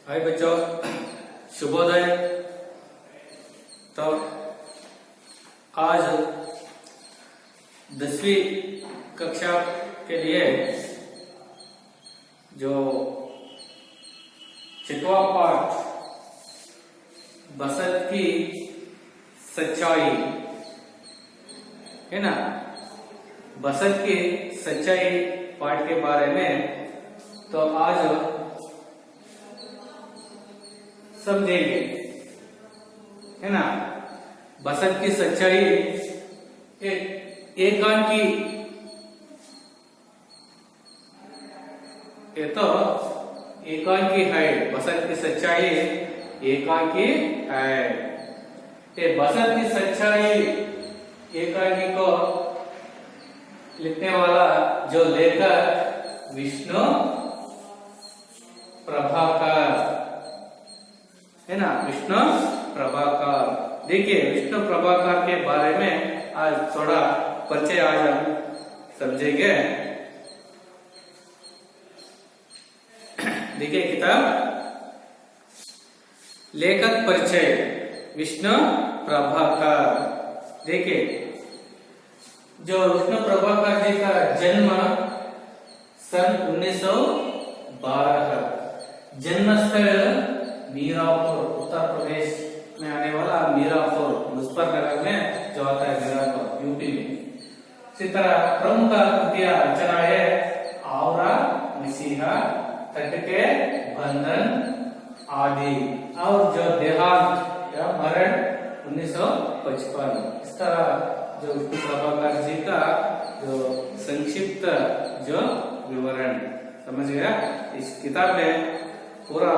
हाय बच्चों, शुभोदय। तो आज 10वीं कक्षा के लिए जो 6वां पाठ बसंत की सच्चाई है ना, बसंत की सच्चाई पाठ के बारे में तो आज समझेंगे, है ना। बसंत की सच्चाई एकांकी, ये तो एकांकी है। बसंत की सच्चाई एकांकी है। ये बसंत की सच्चाई एकांकी को लिखने वाला जो लेखक विष्णु प्रभाकर है ना, विष्णु प्रभाकर। देखिए, विष्णु प्रभाकर के बारे में आज थोड़ा परिचय आज हम समझेंगे। देखिए किताब लेखक परिचय विष्णु प्रभाकर। देखिए, जो विष्णु प्रभाकर जी का जन्म सन 1912, जन्मस्थल मीरापुर, उत्तर प्रदेश में आने वाला मीरापुर, मुजफ्फरनगर में जो आता है मीरापुर, यूपी में। इसी तरह प्रमुख कृतियां रचना है आवरा, मसीहा, तटके, बंधन आदि। और जो देहांत या मरण 1955। इस तरह जो विष्णु प्रभाकर जी का जो संक्षिप्त जो विवरण समझ गया। इस किताब में पूरा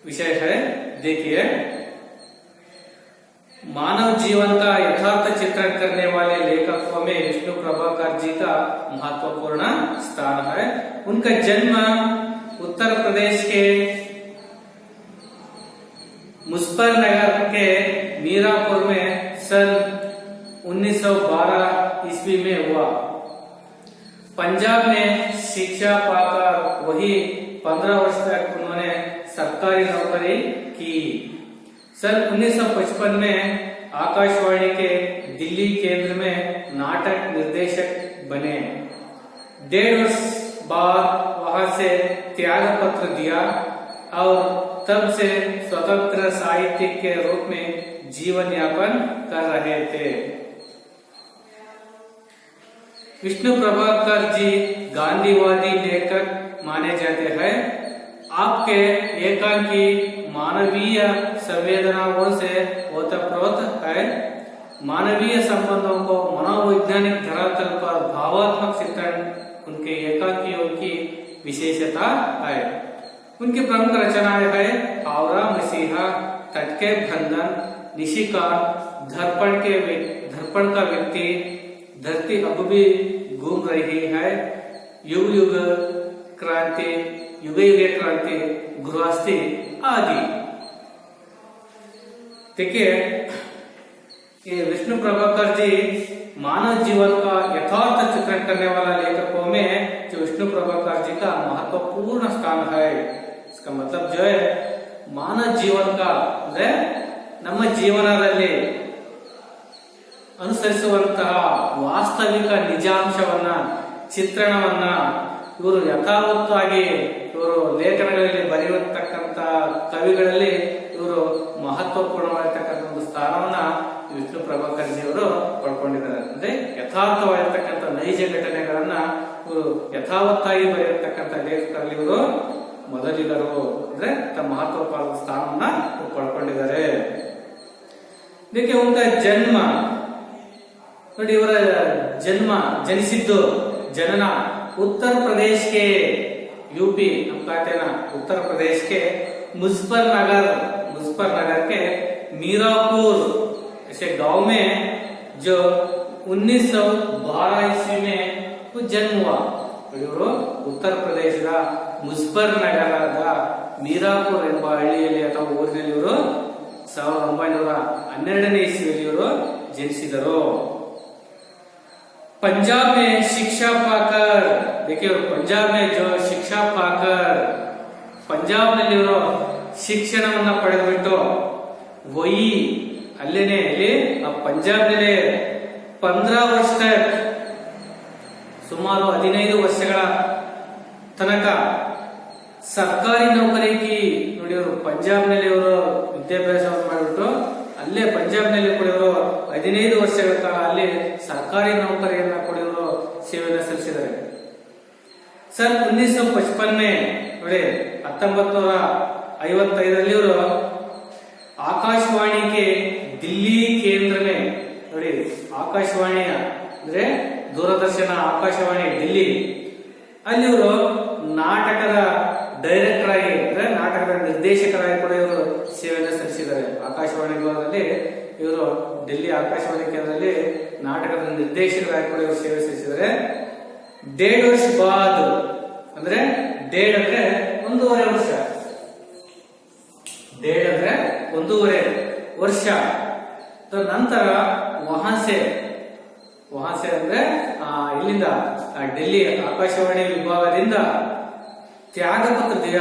विषय है। देखिए, मानव जीवन का यथार्थ चित्रण करने वाले लेखकों में विष्णु प्रभाकर जी का महत्वपूर्ण स्थान है। उनका जन्म उत्तर प्रदेश के मुजफ्फरनगर के मीरापुर में सन 1912 ईस्वी में हुआ। पंजाब में शिक्षा पाकर वही 15 वर्ष तक उन्होंने सरकारी नौकरी की। सन 1955 में आकाशवाणी के दिल्ली केंद्र में नाटक निर्देशक बने। 1.5 वर्ष बाद वहां से त्याग पत्र दिया और तब से स्वतंत्र साहित्यिक के रूप में जीवन यापन कर रहे थे। विष्णु प्रभाकर जी गांधीवादी लेखक माने जाते हैं। आपके एकांकी मानवीय संवेदनाओं से ओतप्रोत है। मानवीय संबंधों को मनोवैज्ञानिक धरातल पर भावात्मक चित्रण उनके एकांकियों की विशेषता है। उनकी प्रमुख रचनाएं है आवरा, मसीहा, तटके, बंधन, निशिकांत, दर्पण का व्यक्ति, धरती अब भी घूम रही है, युग युग क्रांति, गृहस्थी आदि। देखिए, ये विष्णु प्रभाकर जी मानव जीवन का यथार्थ चित्रण करने वाला लेखकों में जो विष्णु प्रभाकर जी का महत्वपूर्ण स्थान है। इसका मतलब जो है मानव जीवन का ಅಂದ್ರೆ ನಮ್ಮ ಜೀವನದಲ್ಲಿ ಅನುಸರಿಸುವಂತಹ ವಾಸ್ತವಿಕ ನಿಜಾಂಶವನ್ನ, ಚಿತ್ರಣವನ್ನ ಇವರು ಯಥಾವತ್ತಾಗಿ ಇವರು ಲೇಖನಗಳಲ್ಲಿ ಬರೆಯುತ್ತಕ್ಕಂತ ಕವಿಗಳಲ್ಲಿ ಇವರು ಮಹತ್ವಪೂರ್ಣವಾಗಿರ್ತಕ್ಕಂಥ ಒಂದು ಸ್ಥಾನವನ್ನ ವಿಷ್ಣು ಪ್ರಭಾಕರ್ ಜಿ ಅವರು ಪಡ್ಕೊಂಡಿದ್ದಾರೆ. ಅಂದ್ರೆ ಯಥಾರ್ಥವಾಗಿರ್ತಕ್ಕಂಥ ನೈಜ ಘಟನೆಗಳನ್ನ ಇವರು ಯಥಾವತ್ತಾಗಿ ಬರೆಯತಕ್ಕಂಥ ಲೇಖಕರಲ್ಲಿ ಇವರು ಮೊದಲಿಗರು. ಅಂದ್ರೆ ತಮ್ಮ ಮಹತ್ವಪೂರ್ಣ ಸ್ಥಾನವನ್ನ ಪಡ್ಕೊಂಡಿದ್ದಾರೆ. ಇದಕ್ಕೆ ಉಂಟ ಜನ್ಮ ನೋಡಿ, ಇವರ ಜನಿಸಿದ್ದು जनना उत्तर प्रदेश के यूपी, हम कहते हैं ना उत्तर प्रदेश के मुजफ्फरनगर के मीरापुर ऐसे गांव में जो 1912 ईस्वी में वो जन्म हुआ। उत्तर प्रदेश ಮುಜಫರ್ನಗರದ ಮೀರಾಪುರ್ ಎಂಬ ಹಳ್ಳಿಯಲ್ಲಿ ಅಥವಾ ಊರಿನಲ್ಲಿ ಇವರು 1912ನೇ ಇಸ್ವಿಯಲ್ಲಿ ಇವರು ಜನಿಸಿದರು। पंजाब में शिक्षा पाकर, देखिए पंजाब में जो शिक्षा पाकर ಪಂಜಾಬ್ನಲ್ಲಿ ಇವರು ಶಿಕ್ಷಣವನ್ನ ಪಡೆದುಬಿಟ್ಟು ವಹಿ ಅಲ್ಲೇನೆ ಇಲ್ಲಿ ಪಂಜಾಬ್ನಲ್ಲಿ 15 ವರ್ಷ ಸುಮಾರು 15 ವರ್ಷಗಳ ತನಕ ಸರ್ಕಾರಿ ನೌಕರಿ ನೋಡಿ ಅವರು ಪಂಜಾಬ್ನಲ್ಲಿ ಇವರು ವಿದ್ಯಾಭ್ಯಾಸವನ್ನು ಮಾಡಿಬಿಟ್ಟು ಅಲ್ಲೇ ಪಂಜಾಬ್ನಲ್ಲಿ ಕೂಡ ಇವರು 15 ವರ್ಷಗಳ ಕಾಲ ಅಲ್ಲಿ ಸರ್ಕಾರಿ ನೌಕರಿಯನ್ನ ಕೂಡ ಇವರು ಸೇವೆಯನ್ನು ಸಲ್ಲಿಸಿದ್ದಾರೆ. ಸರ್ 1955 ನೋಡಿ 1955 ಇವರು आकाशवाणी के दिल्ली केंद्र में ನೋಡಿ ಆಕಾಶವಾಣಿಯ ಅಂದ್ರೆ ದೂರದರ್ಶನ ಆಕಾಶವಾಣಿ ದಿಲ್ಲಿ ಅಲ್ಲಿ ಇವರು ನಾಟಕದ ಡೈರೆಕ್ಟರ್ ಆಗಿ ಅಂದ್ರೆ ನಾಟಕದ ನಿರ್ದೇಶಕರಾಗಿ ಕೂಡ ಇವರು ಸೇವೆಯನ್ನು ಸಲ್ಲಿಸಿದ್ದಾರೆ. ಆಕಾಶವಾಣಿ ವಿಭಾಗದಲ್ಲಿ ಇವರು ದಿಲ್ಲಿ ಆಕಾಶವಾಣಿ ಕೇಂದ್ರದಲ್ಲಿ ನಾಟಕದ ನಿರ್ದೇಶಕರಾಗಿ ಕೂಡ ಇವರು ಸೇವೆ ಸಲ್ಲಿಸಿದ್ದಾರೆ. 1.5 ವರ್ಷ ಬಾದ್ ಅಂದ್ರೆ 1.5 ಅಂದ್ರೆ 1.5 ವರ್ಷ, 1.5 ಅಂದ್ರೆ 1.5 ವರ್ಷ ನಂತರ ವಹಾಸೆ ಅಂದ್ರೆ ಇಲ್ಲಿಂದ ಡೆಲ್ಲಿ ಆಕಾಶವಾಣಿ ವಿಭಾಗದಿಂದ ತ್ಯಾಗ ಪತ್ರ ದಿಯ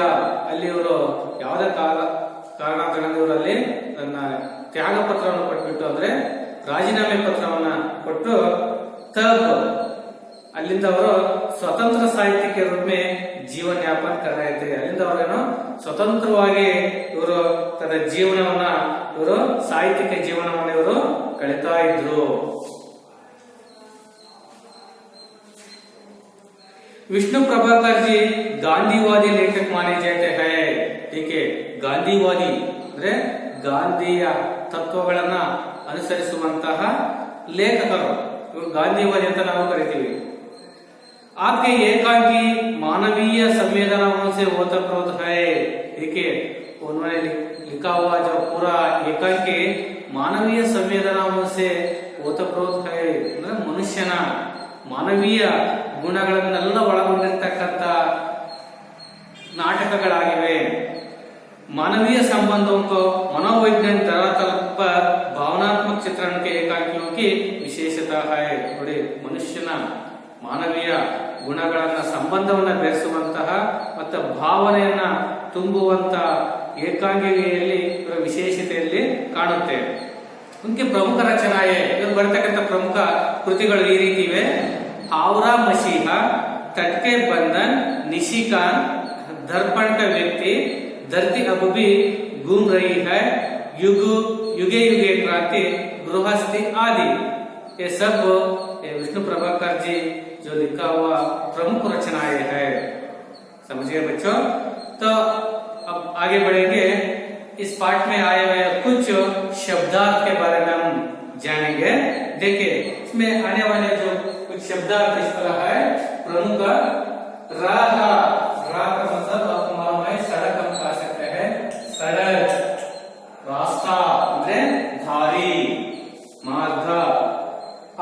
ಅಲ್ಲಿ ಇವರು ಯಾವುದೇ ಕಾರಣಾಂತರಗಳಿಂದ ಇವರು ಅಲ್ಲಿ ನನ್ನ ತ್ಯಾಗ ಪತ್ರವನ್ನು ಕೊಟ್ಬಿಟ್ಟು ಅಂದ್ರೆ ರಾಜೀನಾಮೆ ಪತ್ರವನ್ನ ಕೊಟ್ಟು ತಬ್ ಅಲ್ಲಿಂದ ಅವರು ಸ್ವತಂತ್ರ ಸಾಹಿತ್ಯಕ್ಕೆ ರೂಪಮೆ ಜೀವನ ಯಾಪನ ಕರಾಯಿತು. ಅಲ್ಲಿಂದ ಅವರೇನು ಸ್ವತಂತ್ರವಾಗಿ ಇವರು ತನ್ನ ಜೀವನವನ್ನ ಇವರು ಸಾಹಿತ್ಯಿಕ ಜೀವನವನ್ನು ಇವರು ಕಳೀತಾ ಇದ್ರು. विष्णु प्रभाकर जी गांधीवादी लेखक माने जाते हैं. ठीक है, ಗಾಂಧಿವಾದಿ ಅಂದ್ರೆ ಗಾಂಧಿಯ ತತ್ವಗಳನ್ನ ಅನುಸರಿಸುವಂತಹ ಲೇಖಕರು, ಇವರು ಗಾಂಧಿವಾದಿ ಅಂತ ನಾವು ಕರಿತೀವಿ. आपके एकांकी मानवीय संवेदनाओं से ओतप्रोत है. देखिए उन्होंने लिखा हुआ जो पूरा एकांकी मानवीय संवेदनाओं से ओतप्रोत है ಅಂದ್ರೆ ಮನುಷ್ಯನ ಮಾನವೀಯ ಗುಣಗಳನ್ನೆಲ್ಲ ಒಳಗೊಂಡಿರ್ತಕ್ಕಂಥ नाटकಗಳಾಗಿವೆ. मानवीय संबंधों को मनोवैज्ञानिक धरातल पर भावनात्मक चित्रण के एकांकियों की विशेषता है. ನೋಡಿ ಮನುಷ್ಯನ ಮಾನವೀಯ ಗುಣಗಳನ್ನ ಸಂಬಂಧವನ್ನ ಬೆರೆಸುವಂತಹ ಮತ್ತು ಭಾವನೆಯನ್ನ ತುಂಬುವಂತ ಏಕಾಂಗಿಯಲ್ಲಿ ವಿಶೇಷತೆಯಲ್ಲಿ ಕಾಣುತ್ತೆ. उनके प्रमुख रचनाएं इवर बरतಕ್ಕಂತ ಪ್ರಮುಖ ಕೃತಿಗಳು ಈ ರೀತಿ ಇವೆ. हावड़ा मसीहा, तट के बंधन, निशिकांत, दर्पण का व्यक्ति, धरती अब भी घूम रही है, युगे युगे क्रांति, गृहस्थी आदि. ये सब विष्णु प्रभाकर जी जो लिखा हुआ प्रमुख रचनाएं है. समझिए बच्चों. तो अब आगे बढ़ेंगे. इस पाठ में आए हुए कुछ शब्दार्थ के बारे में हम जानेंगे. देखिए इसमें आने वाले जो कुछ शब्दार्थ इस तरह है. प्रमुख राह का मतलब आपको मालूम है सड़क हम कह सकते हैं. सड़क, रास्ता ಅಂದ್ರೆ धारी, मार्ग.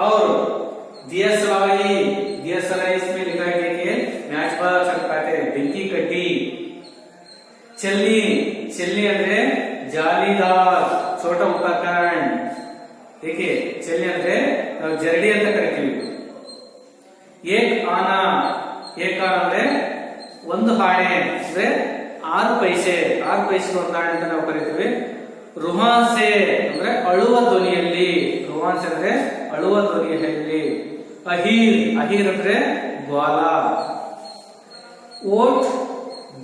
और दियसलाई इसमें लिखा है देखिए मैच बॉक्स कहते हैं बेंकी कड्डी. चलनी ಅಂದ್ರೆ ಜಾಲಿದಾರ್ छोಟ ಉಪಕರಣ. देखिए चलनी ಅಂದ್ರೆ ನಾವು ಜರಡಿ ಅಂತ ಕರಿತೀವಿ. एक आना ಅಂದ್ರೆ ಒಂದು ಆಣೆ ಅಂದ್ರೆ 6 ಪೈಸೆ ಒಂದು ಆಣೆ ಅಂತ ನಾವು ಕರಿತೀವಿ. ರುಹಾನ್ಸೆ ಅಂದ್ರೆ ಅಳುವ ಧ್ವನಿಯಲ್ಲಿ, ರುಹಾನ್ಸೆ ಅಂದ್ರೆ ಅಳುವ ಧ್ವನಿಯಲ್ಲಿ. ಅಹೀರ್ ಅಂದ್ರೆ ಗ್ವಾಲ. ಓಟ್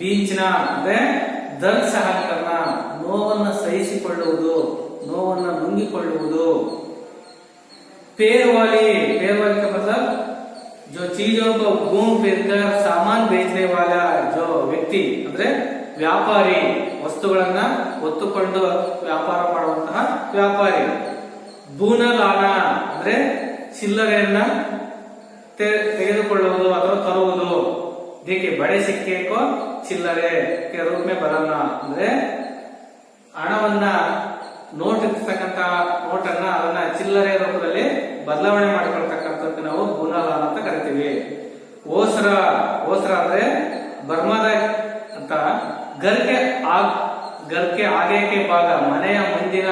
ಬೀಚ್ನ ಅಂದ್ರೆ ದರ್ದ್ ಸಹನ ಕರ್ನ, ನೋವನ್ನು ಸಹಿಸಿಕೊಳ್ಳುವುದು, ನೋವನ್ನು ನುಂಗಿಕೊಳ್ಳುವುದು. पेरवाली का मतलब जो चीजों को घूम फिर कर सामान बेचने वाला जो ವ್ಯಕ್ತಿ ಅಂದ್ರೆ ವ್ಯಾಪಾರಿ, ವಸ್ತುಗಳನ್ನ ಹೊತ್ತುಕೊಂಡು ವ್ಯಾಪಾರ ಮಾಡುವಂತಹ ವ್ಯಾಪಾರಿ. ಬೂನಲಾನ ಅಂದ್ರೆ ಚಿಲ್ಲರೆಯನ್ನ ತೆಗೆದುಕೊಳ್ಳುವುದು ಅಥವಾ ತರುವುದು. देखिए बड़े सिक्के को चिल्लरे के रूप में बदलना ಅಂದ್ರೆ ಹಣವನ್ನ ನೋಟ್ ಇರ್ತಕ್ಕಂತ ನೋಟನ್ನ ಅದನ್ನ ಚಿಲ್ಲರೆ ರೂಪದಲ್ಲಿ ಬದಲಾವಣೆ ಮಾಡಿಕೊಳ್ತಕ್ಕಂಥದ್ದು ನಾವು ಬೂನಾಲಾನ್ ಅಂತ ಕರಿತೀವಿ. ಓಸ್ರ ಅಂದ್ರೆ ಬರ್ಮಾದ ಅಂತ ಗರ್ಕೆ ಆಗೇಕೆ ಭಾಗ, ಮನೆಯ ಮುಂದಿನ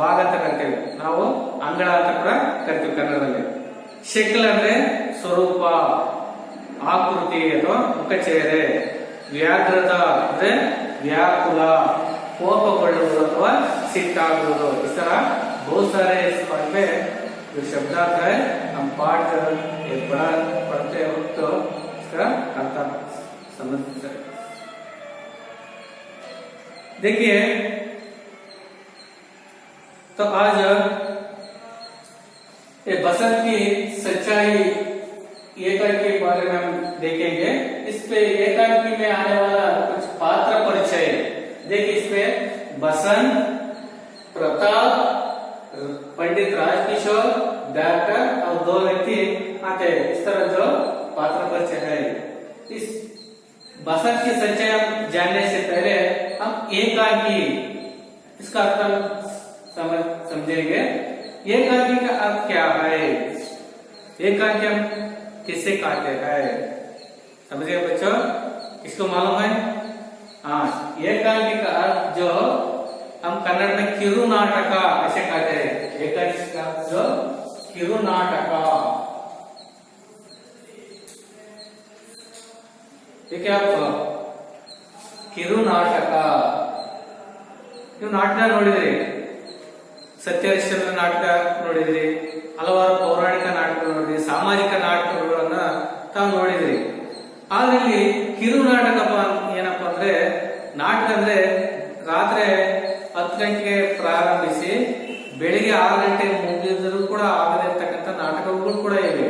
ಭಾಗ ಅಂತ ಕರಿತೀವಿ ನಾವು, ಅಂಗಳ ಅಂತ ಕೂಡ ಕರಿತೀವಿ ಕನ್ನಡದಲ್ಲಿ. ಶಕ್ಲ್ ಅಂದ್ರೆ ಸ್ವರೂಪ, ಆಕೃತಿ ಅಥವಾ ಮುಖಚೇಹರೆ. ವ್ಯಾಘ್ರತ ಅಂದ್ರೆ ವ್ಯಾಕುಲ, ಕೋಪಗೊಳ್ಳುವುದು ಅಥವಾ ಸಿಟ್ಟಾಗುವುದು। इस तरह बहुत सारे इस पाठ में जो शब्दार्थ है हम पाठ बड़ा पढ़ते वक्त तो इसका अर्थ समझ सकते। देखिए तो आज ये बसंत की सच्चाई एकांकी के बारे में हम देखेंगे। इस पे एकांकी में आने वाला कुछ पात्र परिचय देखिए। इस पे बसंत, प्रताप, पंडित राजकिशोर, डॉक्टर और 2 व्यक्ति आते हैं। इस तरह जो पात्र परिचय है। इस बसंत की सच्चाई हम जानने से पहले हम एकांकी इसका अर्थ समझेंगे। एकांकी का अर्थ क्या है? एकांकी हम किससे कहते हैं समझिए बच्चों, इसको मालूम है? हाँ, एकांकी का अर्थ जो हम कन्नड़ में किरु नाटक ऐसे कहते हैं। एकांकी का जो किरु नाटक, ठीक है। आप किरु नाटक ನೀವು ನಾಟಕ ನೋಡಿದ್ರಿ, ಸತ್ಯಹರಿಶ್ಚಂದ್ರ ನಾಟಕ ನೋಡಿದ್ರಿ, ಹಲವಾರು ಪೌರಾಣಿಕ ನಾಟಕಗಳು ನೋಡಿದ್ರಿ, ಸಾಮಾಜಿಕ ನಾಟಕಗಳನ್ನ ತಾವು ನೋಡಿದ್ರಿ। ಆದ್ರಲ್ಲಿ ಕಿರು ನಾಟಕ ಏನಪ್ಪಾ ಅಂದ್ರೆ, ನಾಟಕ ಅಂದ್ರೆ ರಾತ್ರಿ 10 ಗಂಟೆಗೆ ಪ್ರಾರಂಭಿಸಿ ಬೆಳಿಗ್ಗೆ 6 ಗಂಟೆಗೆ ಮುಗಿದರೂ ಕೂಡ ಆಗದೇ ಇರ್ತಕ್ಕಂಥ ನಾಟಕಗಳು ಕೂಡ ಇವೆ।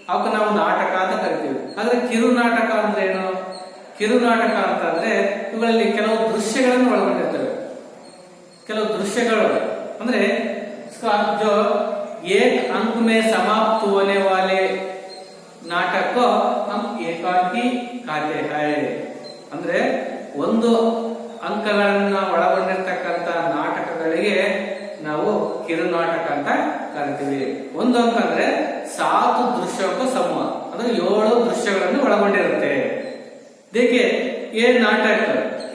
ಅವಕ್ಕೆ ನಾವು ನಾಟಕ ಅಂತ ಕರಿತೀವಿ। ಆದ್ರೆ ಕಿರು ನಾಟಕ ಅಂದ್ರೆ ಏನು? ಕಿರು ನಾಟಕ ಅಂತಂದ್ರೆ ಇವುಗಳಲ್ಲಿ ಕೆಲವು ದೃಶ್ಯಗಳನ್ನು ಒಳಗೊಂಡಿರ್ತವೆ। ಕೆಲವು ದೃಶ್ಯಗಳು ಅಂದ್ರೆ जो 1 अंक में समाप्त होने वाले नाटक को हम एकांकी कहते हैं। ಅಂದ್ರೆ 1 ಅಂಕಗಳನ್ನ ಒಳಗೊಂಡಿರ್ತಕ್ಕಂಥ ನಾಟಕಗಳಿಗೆ ನಾವು ಕಿರು ನಾಟಕ ಅಂತ ಕರಿತೀವಿ। 1 ಅಂಕ ಅಂದ್ರೆ 7 ದೃಶ್ಯಕ್ಕೂ ಸಮೂಹ, ಅಂದ್ರೆ 7 ದೃಶ್ಯಗಳನ್ನು ಒಳಗೊಂಡಿರುತ್ತೆ। देखिए ये नाटक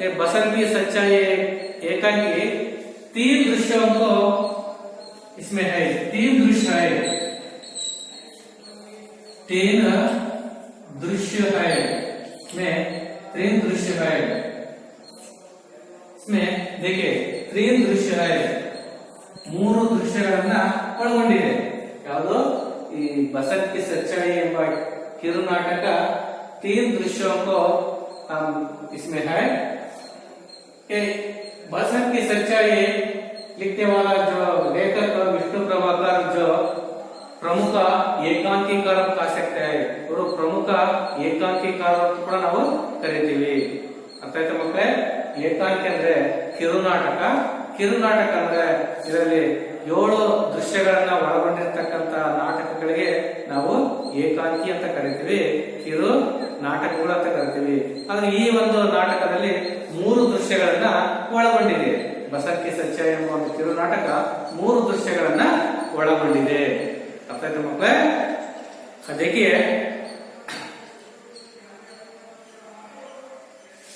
ये बसंत की सच्चाई एकांकी 3 दृश्यों को इसमें है। 3 दृश्य है, 3 दृश्य है, इसमें 3 दृश्य है। इसमें देखिए 3 दृश्य है, 3 ದೃಶ್ಯಗಳನ್ನ ಒಳಗೊಂಡಿದೆ। ಯಾವುದು? ಈ ಬಸಂತ್ ಕಿ ಸಚ್ಚಾಯಿ ಎಂಬ ಕಿರು ನಾಟಕ 3 दृश्यों को हम इसमें है। कि बसंत की सच्चाई लिखने वाला जो लेखक विष्णु प्रभाकर जो प्रमुख एकांकीकार कह सकते हैं, और प्रमुख एकांकीकार ಕೂಡ ನಾವು ಕರೀತೀವಿ। ಅರ್ಥ ಆಯ್ತಾ ಮಕ್ಕಳೇ? ಏಕಾಂಕಿ ಅಂದ್ರೆ ಕಿರುನಾಟಕ, ಕಿರುನಾಟಕ ಅಂದ್ರೆ ಇದರಲ್ಲಿ 7 ದೃಶ್ಯಗಳನ್ನ ಒಳಗೊಂಡಿರ್ತಕ್ಕಂಥ ನಾಟಕಗಳಿಗೆ ನಾವು ಏಕಾಂಕಿ ಅಂತ ಕರಿತೀವಿ, ಕಿರು ನಾಟಕಗಳು ಅಂತ ಕರಿತೀವಿ। ಆದ್ರೆ ಈ ಒಂದು ನಾಟಕದಲ್ಲಿ 3 ದೃಶ್ಯಗಳನ್ನ ಒಳಗೊಂಡಿದೆ। ಬಸಂತ್ ಕಿ ಸಚ್ಚಾಯಿ ಎಂಬ ಒಂದು ಕಿರು ನಾಟಕ 3 ದೃಶ್ಯಗಳನ್ನ ಒಳಗೊಂಡಿದೆ। ಅರ್ಥ ಆಯ್ತಾ ಮಕ್ಕಳೇ? देखिए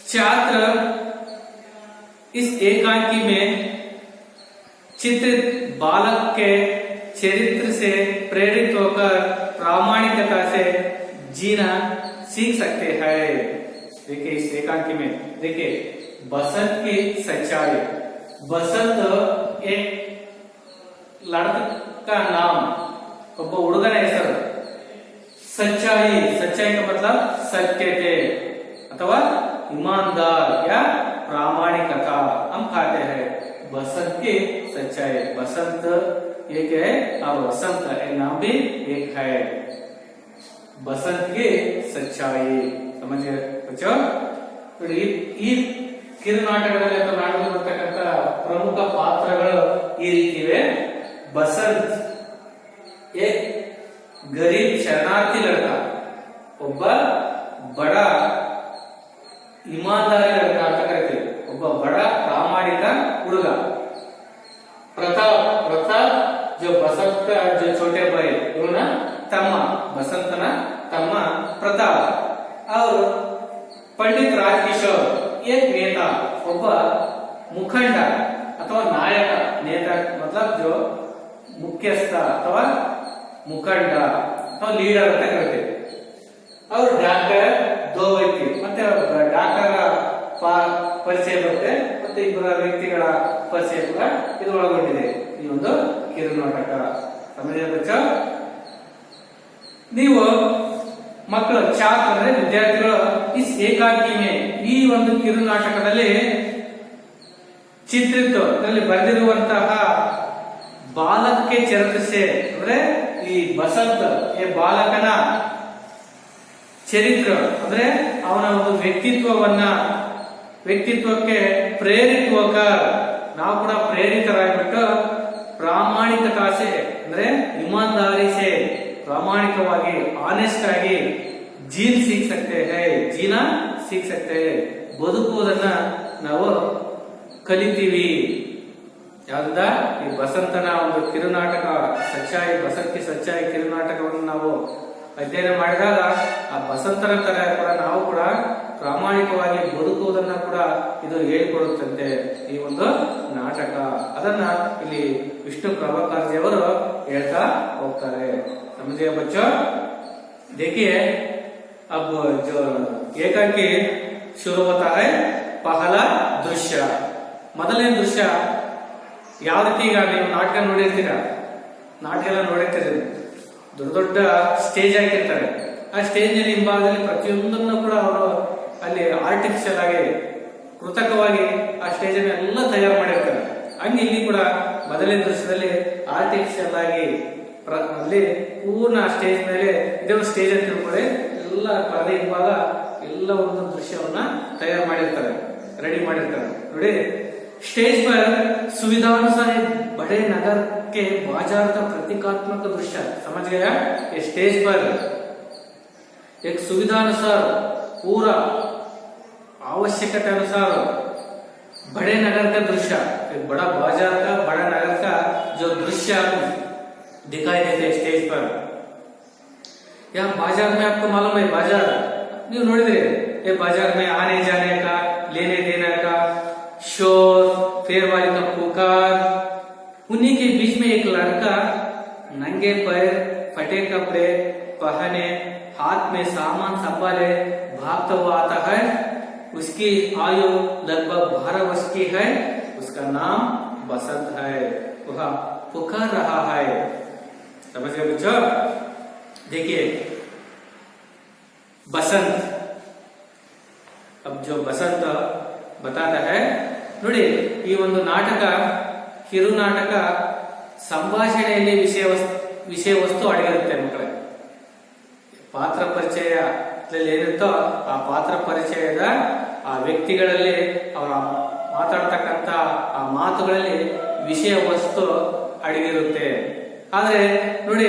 छात्र इस एकांकी में चित्रित बालक के चरित्र से प्रेरित होकर प्रामाणिकता से जीना सीख सकते हैं। देखिए इस एकांकी में देखिए बसंत की सच्चाई। बसंत एक लड़का का नाम, ಒಬ್ಬ ಹುಡುಗನ ಹೆಸರು। सच्चाई, सच्चाई का मतलब सत्यते अथवा ईमानदार या प्रामाणिकता हम कहते हैं। बसंत की सच्चाई, बसंत एक है और वसंत ये नाम भी एक है। बसंत की सच्चाई समझिए बच्चों। ಈ ಕಿರುನಾಟಕದಲ್ಲಿ ಅಥವಾ ನಾಟಕದಲ್ಲಿ ಬರ್ತಕ್ಕಂಥ ಪ್ರಮುಖ ಪಾತ್ರಗಳು ಈ ರೀತಿ ಇವೆ। ಬಸಂತ್ एक गरीब शरणार्थी लड़का, ಒಬ್ಬ ಬಡ ईमानदारी लड़का ಅಂತ ಕರೀತೀವಿ, ಒಬ್ಬ ಬಡ ಪ್ರಾಮಾಣಿಕ ಹುಡುಗ। प्रताप, प्रताप जो बसंत का जो छोटे भाई ಇವನ ತಮ್ಮ, ಬಸಂತನ ತಮ್ಮ प्रताप। और पंडित राजकिशोर एक नेता, ಒಬ್ಬ ಮುಖಂಡ ಅಥವಾ ನಾಯಕ। नेता मतलब जो मुख्यस्थ अथवा मुखंड अथवा लीडर ಅಂತ ಕರೀತೀವಿ। और डॉक्टर 2 व्यक्ति ಮತ್ತೆ ಡಾಕ್ಟರ್ ಪರಿಚಯ ಬರುತ್ತೆ, ಮತ್ತೆ ಇಬ್ಬರ ವ್ಯಕ್ತಿಗಳ ಪರಿಚಯ ಕೂಡ ಇದು ಒಳಗೊಂಡಿದೆ ಈ ಒಂದು ಕಿರುನಾಟಕ. ಸಮಜ ನೀವು ಮಕ್ಕಳು ಛಾತ್ರ ಅಂದ್ರೆ ವಿದ್ಯಾರ್ಥಿಗಳು ಇಸ್ ಏಕಾಂಗಿ ಮೇ ಈ ಒಂದು ಕಿರುನಾಟಕದಲ್ಲಿ ಚಿತ್ರಿತ ಇದರಲ್ಲಿ ಬರೆದಿರುವಂತಹ ಬಾಲಕಕ್ಕೆ ಚರಿತ್ರೆ ಅಂದ್ರೆ ಈ ಬಸಂತ್ ಈ ಬಾಲಕನ ಚರಿತ್ರ ಅಂದ್ರೆ ಅವನ ಒಂದು ವ್ಯಕ್ತಿತ್ವಕ್ಕೆ ಪ್ರೇರಿತವಕ ನಾವು ಕೂಡ ಪ್ರೇರಿತರಾಗ್ಬಿಟ್ಟು ಪ್ರಾಮಾಣಿಕತೆ ಅಂದ್ರೆ ಇಮಾನ್ದಾರಿ ಸೆ ಪ್ರಾಮಾಣಿಕವಾಗಿ ಆನೆಸ್ಟ್ ಆಗಿ ಜೀನಾ ಸೀಖ್ ಸಕ್ತೆ ಬದುಕುವುದನ್ನ ನಾವು ಕಲಿತೀವಿ. ಯಾವ್ದ ಈ ಬಸಂತನ ಒಂದು ಕಿರುನಾಟಕ ಸಚ್ಚಾಯಿ ಕಿರುನಾಟಕವನ್ನು ನಾವು ಅಧ್ಯಯನ ಮಾಡಿದಾಗ ಆ ಬಸಂತರ ತರ ಕೂಡ ನಾವು ಕೂಡ ಪ್ರಾಮಾಣಿಕವಾಗಿ ಬದುಕುವುದನ್ನ ಕೂಡ ಇದು ಹೇಳಿಕೊಡುತ್ತಂತೆ ಈ ಒಂದು ನಾಟಕ. ಅದನ್ನ ಇಲ್ಲಿ ವಿಷ್ಣು ಪ್ರಭಾಕರ್ಜಿಯವರು ಹೇಳ್ತಾ ಹೋಗ್ತಾರೆ. समझे बच्चों? देखिए अब जो एकांकी शुरू होता है पहला दृश्य. ಮೊದಲನೇ ದೃಶ್ಯ ಯಾವ ರೀತಿ ಈಗ ನೀವು ನಾಟಕ ನೋಡಿರ್ತೀರ, ನಾಟಕ ಎಲ್ಲ ನೋಡಿರ್ತೀರಿ, ದೊಡ್ಡ ದೊಡ್ಡ ಸ್ಟೇಜ್ ಹಾಕಿರ್ತಾರೆ. ಆ ಸ್ಟೇಜ್ ನಲ್ಲಿ ಹಿಂಭಾಗದಲ್ಲಿ ಪ್ರತಿಯೊಂದನ್ನು ಕೂಡ ಅವರು ಅಲ್ಲಿ ಆರ್ಟಿಫಿಷಿಯಲ್ ಆಗಿ ಕೃತಕವಾಗಿ ಆ ಸ್ಟೇಜ್ ಅನ್ನು ಎಲ್ಲ ತಯಾರು ಮಾಡಿರ್ತಾರೆ. ಹಂಗೆ ಇಲ್ಲಿ ಕೂಡ ಮೊದಲನೇ ದೃಶ್ಯದಲ್ಲಿ ಆರ್ಟಿಫಿಷಿಯಲ್ ಆಗಿ ಅಲ್ಲಿ ಪೂರ್ಣ ಸ್ಟೇಜ್ ಮೇಲೆ ಇದೇ ಒಂದು ಸ್ಟೇಜ್ ಅಂತ ತಿಳ್ಕೊಳ್ಳಿ, ಎಲ್ಲ ಪರದೆ ಹಿಂಭಾಗ ಎಲ್ಲ ಒಂದು ದೃಶ್ಯವನ್ನ ತಯಾರು ಮಾಡಿರ್ತಾರೆ, ರೆಡಿ ಮಾಡಿರ್ತಾರೆ. ನೋಡಿ, स्टेज पर सुविधानुसार बड़े नगर के बाजार का प्रतीकात्मक दृश्य. समझ गया? ये स्टेज पर एक सुविधानुसार पूरा आवश्यकता अनुसार बड़े नगर का दृश्य, एक बड़ा बाजार का बड़ा नगर का जो दृश्य दिखाई देते हैं स्टेज पर. यहाँ बाजार में आपको मालूम है, बाजार नहीं नोड़िद्रे, ये बाजार में आने जाने का, लेने देने का शोर, फेर वाली का पुकार, उन्हीं के बीच में एक लड़का नंगे पैर फटे कपड़े पहने हाथ में सामान संभाले भागता हुआ आता है. उसकी आयु लगभग 12 वर्ष की है. उसका नाम बसंत है. वह पुकार रहा है. समझ गए बच्चों? देखिए बसंत, अब जो बसंत बताता है ನೋಡಿ, ಈ ಒಂದು ನಾಟಕ ಕಿರುನಾಟಕ ಸಂಭಾಷಣೆಯಲ್ಲಿ ವಿಷಯ ವಸ್ತು ಅಡಗಿರುತ್ತೆ ಮಕ್ಕಳೇ. ಪಾತ್ರ ಪರಿಚಯ ಏನಿರುತ್ತೋ ಆ ಪಾತ್ರ ಪರಿಚಯದ ಆ ವ್ಯಕ್ತಿಗಳಲ್ಲಿ ಅವರ ಮಾತಾಡ್ತಕ್ಕಂತ ಆ ಮಾತುಗಳಲ್ಲಿ ವಿಷಯ ವಸ್ತು ಅಡಗಿರುತ್ತೆ. ಆದ್ರೆ ನೋಡಿ,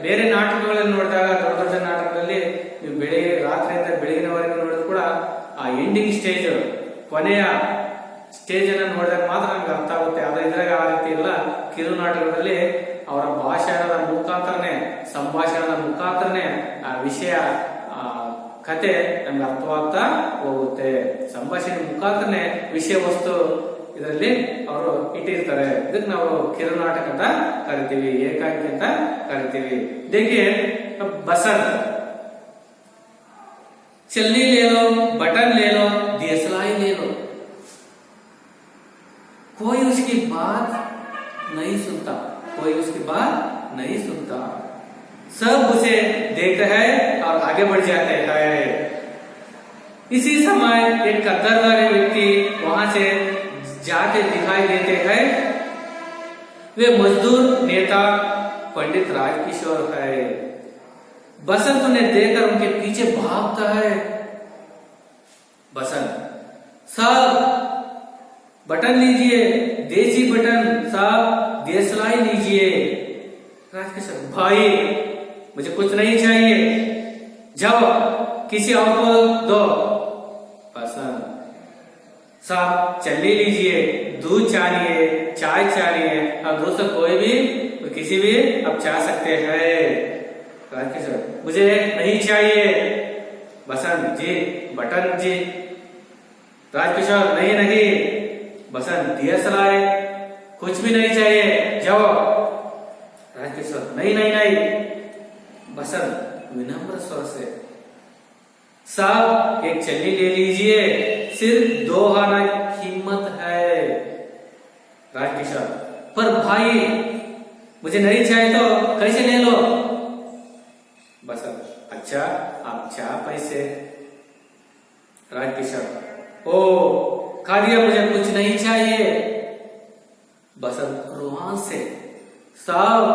ಬೇರೆ ನಾಟಕಗಳಲ್ಲಿ ನೋಡಿದಾಗ ದೊಡ್ಡ ದೊಡ್ಡ ನಾಟಕದಲ್ಲಿ ನೀವು ರಾತ್ರಿಯಿಂದ ಬೆಳಗಿನವರೆಗೆ ನೋಡಿದ್ರು ಕೂಡ ಆ ಎಂಡಿಂಗ್ ಸ್ಟೇಜ್, ಕೊನೆಯ ಸ್ಟೇಜ್ ಅನ್ನು ನೋಡಿದಾಗ ಮಾತ್ರ ನಮ್ಗೆ ಅರ್ಥ ಆಗುತ್ತೆ. ಆದ್ರೆ ಇದ್ರಾಗ ಆ ರೀತಿ ಇಲ್ಲ. ಕಿರುನಾಟಕದಲ್ಲಿ ಅವರ ಭಾಷಣದ ಮುಖಾಂತರನೇ, ಸಂಭಾಷಣದ ಮುಖಾಂತರನೇ ಆ ವಿಷಯ ಕತೆ ನಮ್ಗೆ ಅರ್ಥವಾಗ್ತಾ ಹೋಗುತ್ತೆ. ಸಂಭಾಷಣೆ ಮುಖಾಂತರನೇ ವಿಷಯ ವಸ್ತು ಇದರಲ್ಲಿ ಅವರು ಇಟ್ಟಿರ್ತಾರೆ. ಇದಕ್ಕೆ ನಾವು ಕಿರುನಾಟಕ ಅಂತ ಕರಿತೀವಿ, ಏಕಾಂಗಿ ಅಂತ ಕರಿತೀವಿ. देखिए बसंत, चलनी ले लो, बटन ले लो, देसलाई ले लो, कोई उसकी बात नहीं सुनता, कोई उसकी बात नहीं सुनता. सब उसे देखते हैं और आगे बढ़ जाते हैं. इसी समय एक कद्दार व्यक्ति वहां से जाते दिखाई देते हैं. वे मजदूर नेता पंडित राजकिशोर है. बसंत उन्हें देखकर उनके पीछे भागता है. बसंत, साहब बटन लीजिए, देसी बटन, साहब देसलाई लीजिए. राजकिशोर, भाई मुझे कुछ नहीं चाहिए, जाओ किसी और को दो. बसंत, साहब चलनी लीजिए, दूध चाहिए, चाय चाहिए, अब दोस्तों कोई भी किसी भी अब चाह सकते हैं. राजकिशोर, मुझे नहीं चाहिए. बसंत जी, बटन जी. राजकिशोर, नहीं नहीं. बसंत, देसलाई, कुछ भी नहीं चाहिए, जाओ. राजकिशोर, नहीं नहीं नहीं. बसंत विनम्र स्वर से, साहब एक छल्ली ले लीजिए, सिर्फ 2 आना कीमत है। राजकिशोर, पर भाई मुझे नहीं चाहिए तो कैसे ले लो? बसंत, अच्छा आप 4 पैसे। राजकिशोर, ओ खा दिया, मुझे कुछ नहीं चाहिए। बसंत रोहान से, साहब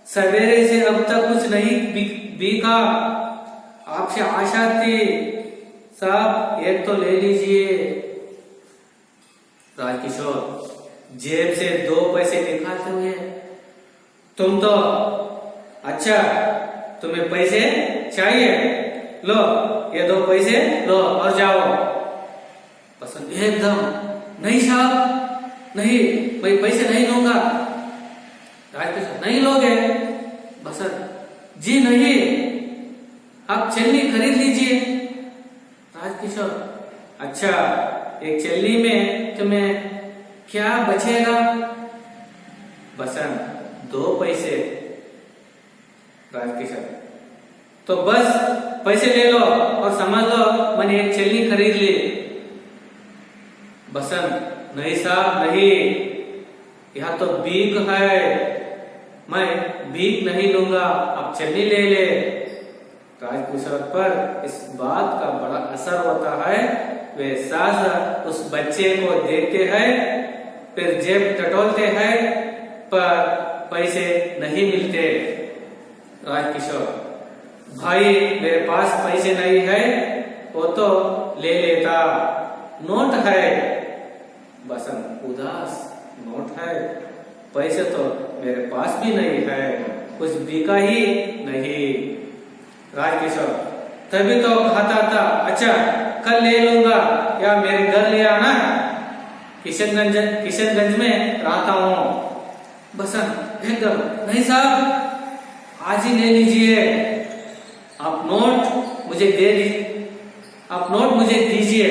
सवेरे से अब तक कुछ नहीं बिका, आपसे आशा थी, साहब एक तो ले लीजिए। राजकिशोर जेब से 2 पैसे निकालते हुए, तुम तो अच्छा तुम्हें पैसे चाहिए, लो ये 2 पैसे लो और जाओ। बसंत एकदम, नहीं साहब नहीं, मैं पैसे नहीं लूंगा। राजकिशोर, नहीं लोगे? बसंत, जी नहीं, आप छल्ली खरीद लीजिए। राजकिशोर, अच्छा एक छल्ली में तुम्हें क्या बचेगा? बसंत, 2 पैसे। राजकिशोर, तो बस पैसे ले लो और समझ लो मैंने एक छल्ली खरीद ली। बसंत, नहीं साहब नहीं, यह तो भीख है, मैं भीख नहीं लूंगा, आप छल्ली ले ले। राजकिशोर पर इस बात का बड़ा असर होता है, वे सास उस बच्चे को देखते हैं, फिर जेब टटोलते हैं, पर पैसे नहीं मिलते। राजकिशोर, भाई मेरे पास पैसे नहीं है, वो तो ले लेता, नोट है। बसंत उदास, नोट है, पैसे तो मेरे पास भी नहीं है, कुछ बिका ही नहीं। राजकिशोर, तभी तो खाता था, अच्छा कल ले लूंगा या मेरे घर ले आना, किशनगंज में रहता हूँ। बसंत एकदम, नहीं साहब आज ही ले लीजिए, आप नोट मुझे दीजिए,